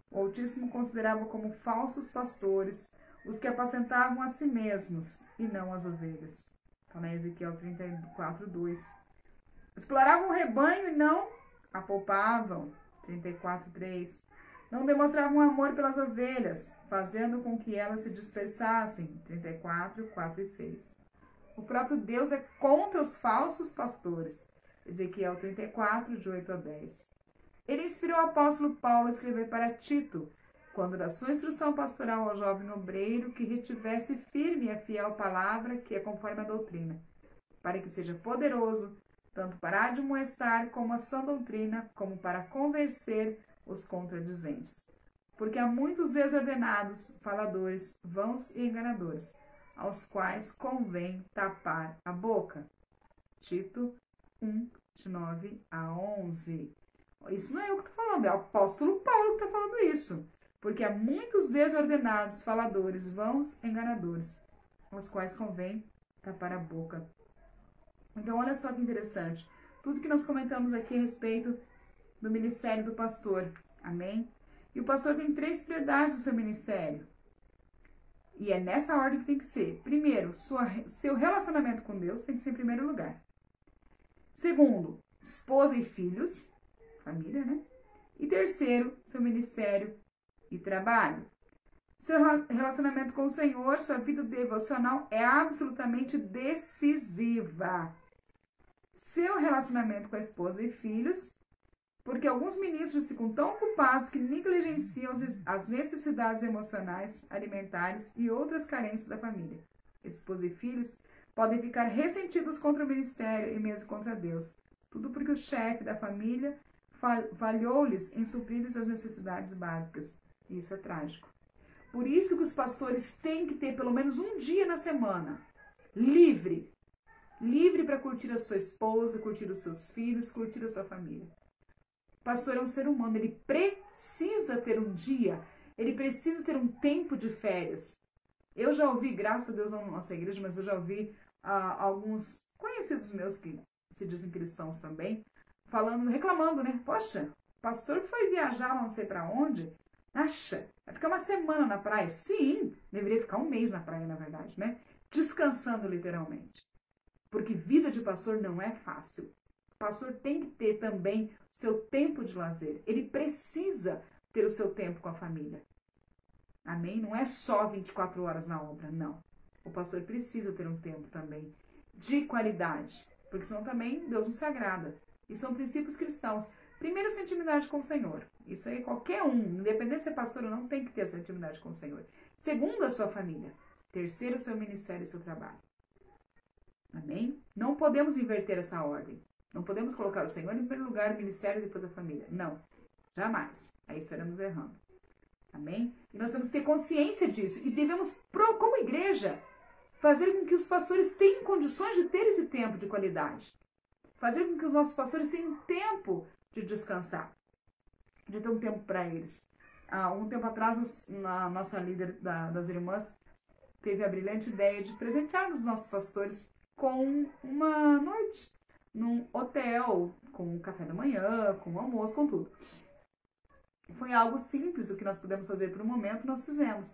O Altíssimo considerava como falsos pastores os que apacentavam a si mesmos e não as ovelhas. Está na Ezequiel 34, 2. Exploravam o rebanho e não a poupavam. 34, 3. Não demonstravam amor pelas ovelhas, fazendo com que elas se dispersassem. 34, 4 e 6. O próprio Deus é contra os falsos pastores. Ezequiel 34, de 8 a 10. Ele inspirou o apóstolo Paulo a escrever para Tito, quando da sua instrução pastoral ao jovem obreiro, que retivesse firme a fiel palavra, que é conforme a doutrina, para que seja poderoso, tanto para admoestar como a sã doutrina, como para convencer os contradizentes. Porque há muitos desordenados, faladores, vãos e enganadores, aos quais convém tapar a boca. Tito 1, de 9 a 11. Isso não é eu que estou falando, é o apóstolo Paulo que está falando isso. Porque há muitos desordenados, faladores, vãos, enganadores, aos quais convém tapar a boca. Então, olha só que interessante. Tudo que nós comentamos aqui a respeito do ministério do pastor. Amém? E o pastor tem 3 prioridades do seu ministério. E é nessa ordem que tem que ser. Primeiro, seu relacionamento com Deus tem que ser em primeiro lugar. Segundo, esposa e filhos, família, né? E terceiro, seu ministério e trabalho. Seu relacionamento com o Senhor, sua vida devocional é absolutamente decisiva. Seu relacionamento com a esposa e filhos, porque alguns ministros ficam tão ocupados que negligenciam as necessidades emocionais, alimentares e outras carências da família. Esposa e filhos podem ficar ressentidos contra o ministério e mesmo contra Deus. Tudo porque o chefe da família falhou-lhes em suprir-lhes as necessidades básicas. Isso é trágico. Por isso que os pastores têm que ter pelo menos um dia na semana livre. Livre para curtir a sua esposa, curtir os seus filhos, curtir a sua família. O pastor é um ser humano, ele precisa ter um dia, ele precisa ter um tempo de férias. Eu já ouvi, graças a Deus não na nossa igreja, mas eu já ouvi alguns conhecidos meus que se dizem cristãos também, reclamando, né? Poxa, o pastor foi viajar não sei para onde, acha, vai ficar uma semana na praia. Sim, deveria ficar um mês na praia, na verdade, né? Descansando literalmente. Porque vida de pastor não é fácil. O pastor tem que ter também seu tempo de lazer. Ele precisa ter o seu tempo com a família. Amém? Não é só 24 horas na obra, não. O pastor precisa ter um tempo também de qualidade. Porque senão também Deus não se agrada. E são princípios cristãos. Primeiro, sua intimidade com o Senhor. Isso aí qualquer um, independente de ser pastor ou não, tem que ter essa intimidade com o Senhor. Segundo, a sua família. Terceiro, o seu ministério e seu trabalho. Amém? Não podemos inverter essa ordem. Não podemos colocar o Senhor em primeiro lugar, o ministério e depois a família. Não. Jamais. Aí estaremos errando. Amém? E nós temos que ter consciência disso. E devemos, como igreja, fazer com que os pastores tenham condições de ter esse tempo de qualidade. Fazer com que os nossos pastores tenham tempo de descansar. De ter um tempo para eles. Um tempo atrás, a nossa líder das irmãs teve a brilhante ideia de presentear os nossos pastores com uma noite num hotel, com café da manhã, com almoço, com tudo. Foi algo simples o que nós pudemos fazer por um momento, nós fizemos.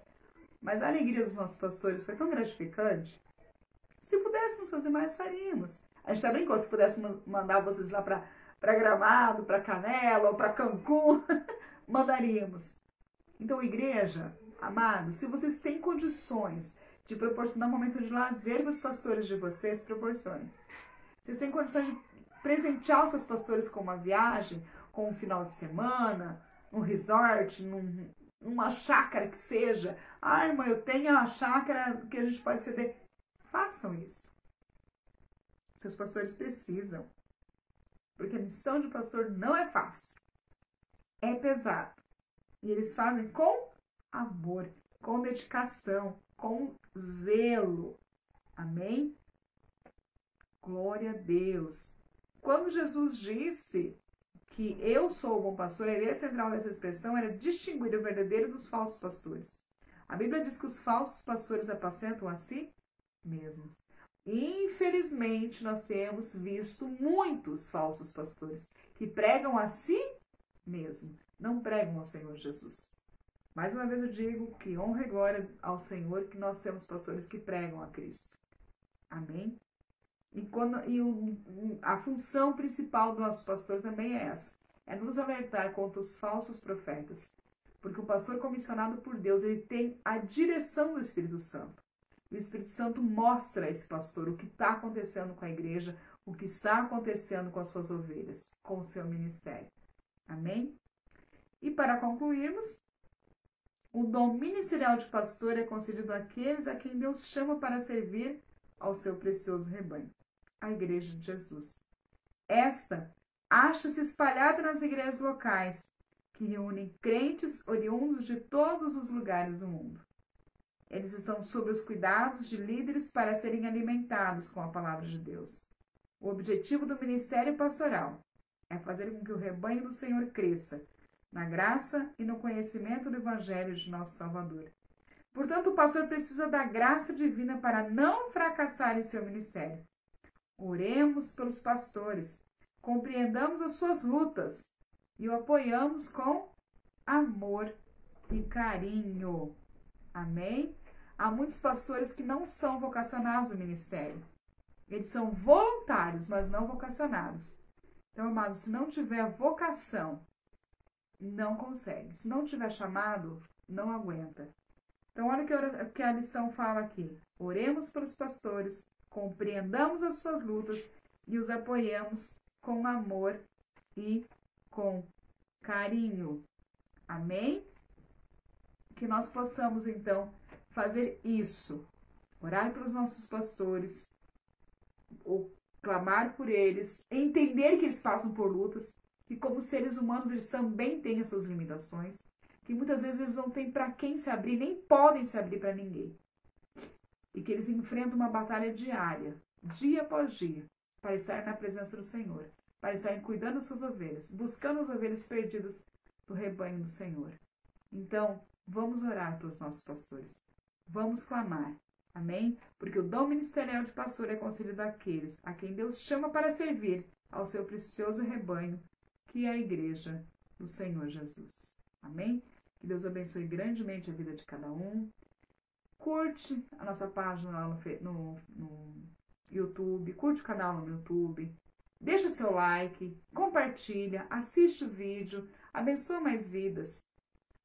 Mas a alegria dos nossos pastores foi tão gratificante. Se pudéssemos fazer mais, faríamos. A gente até brincou, se pudéssemos mandar vocês lá para Gramado, para Canela ou para Cancún, mandaríamos. Então, igreja, amados, se vocês têm condições de proporcionar um momento de lazer para os pastores de vocês, proporcionem. Vocês têm condições de presentear os seus pastores com uma viagem, com um final de semana, num resort, numa chácara que seja. Irmã, eu tenho uma chácara que a gente pode ceder. Façam isso. Seus pastores precisam. Porque a missão de pastor não é fácil. É pesado. E eles fazem com amor, com dedicação, com zelo. Amém? Glória a Deus. Quando Jesus disse que eu sou o bom pastor, a ideia central dessa expressão era distinguir o verdadeiro dos falsos pastores. A Bíblia diz que os falsos pastores apacentam a si mesmos. Infelizmente, nós temos visto muitos falsos pastores que pregam a si mesmo, não pregam ao Senhor Jesus. Mais uma vez eu digo que honra e glória ao Senhor que nós temos pastores que pregam a Cristo. Amém? A função principal do nosso pastor também é essa. É nos alertar contra os falsos profetas. Porque o pastor comissionado por Deus, ele tem a direção do Espírito Santo. O Espírito Santo mostra a esse pastor o que está acontecendo com a igreja, o que está acontecendo com as suas ovelhas, com o seu ministério. Amém? E para concluirmos, o dom ministerial de pastor é concedido àqueles a quem Deus chama para servir ao seu precioso rebanho, a Igreja de Jesus. Esta acha-se espalhada nas igrejas locais, que reúnem crentes oriundos de todos os lugares do mundo. Eles estão sob os cuidados de líderes para serem alimentados com a palavra de Deus. O objetivo do ministério pastoral é fazer com que o rebanho do Senhor cresça na graça e no conhecimento do Evangelho de nosso Salvador. Portanto, o pastor precisa da graça divina para não fracassar em seu ministério. Oremos pelos pastores, compreendamos as suas lutas e o apoiamos com amor e carinho. Amém? Há muitos pastores que não são vocacionados no ministério. Eles são voluntários, mas não vocacionados. Então, amados, se não tiver vocação não consegue. Se não tiver chamado, não aguenta. Então, olha o que a lição fala aqui. Oremos pelos pastores, compreendamos as suas lutas e os apoiemos com amor e com carinho. Amém? Que nós possamos, então, fazer isso. Orar pelos nossos pastores, ou clamar por eles, entender que eles passam por lutas, que como seres humanos eles também têm as suas limitações, que muitas vezes eles não têm para quem se abrir, nem podem se abrir para ninguém. E que eles enfrentam uma batalha diária, dia após dia, para estar na presença do Senhor, para estarem cuidando das suas ovelhas, buscando as ovelhas perdidas do rebanho do Senhor. Então, vamos orar pelos nossos pastores. Vamos clamar. Amém? Porque o dom ministerial de pastor é concedido àqueles a quem Deus chama para servir ao seu precioso rebanho, que é a igreja do Senhor Jesus. Amém? Que Deus abençoe grandemente a vida de cada um. Curte a nossa página lá no YouTube, curte o canal no YouTube, deixa seu like, compartilha, assiste o vídeo, abençoa mais vidas.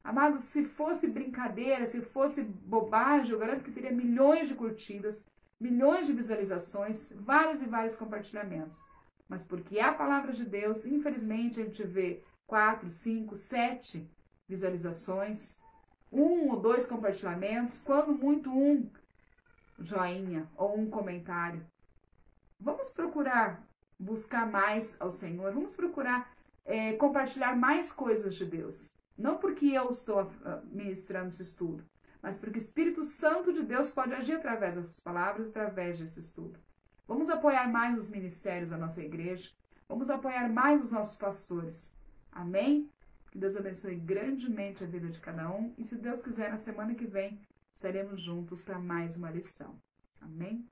Amados, se fosse brincadeira, se fosse bobagem, eu garanto que teria milhões de curtidas, milhões de visualizações, vários e vários compartilhamentos. Mas porque é a palavra de Deus, infelizmente a gente vê 4, 5, 7 visualizações, 1 ou 2 compartilhamentos, quando muito 1 joinha ou 1 comentário. Vamos procurar buscar mais ao Senhor, vamos procurar compartilhar mais coisas de Deus. Não porque eu estou ministrando esse estudo, mas porque o Espírito Santo de Deus pode agir através dessas palavras, através desse estudo. Vamos apoiar mais os ministérios da nossa igreja, vamos apoiar mais os nossos pastores. Amém? Que Deus abençoe grandemente a vida de cada um. E se Deus quiser, na semana que vem, estaremos juntos para mais uma lição. Amém?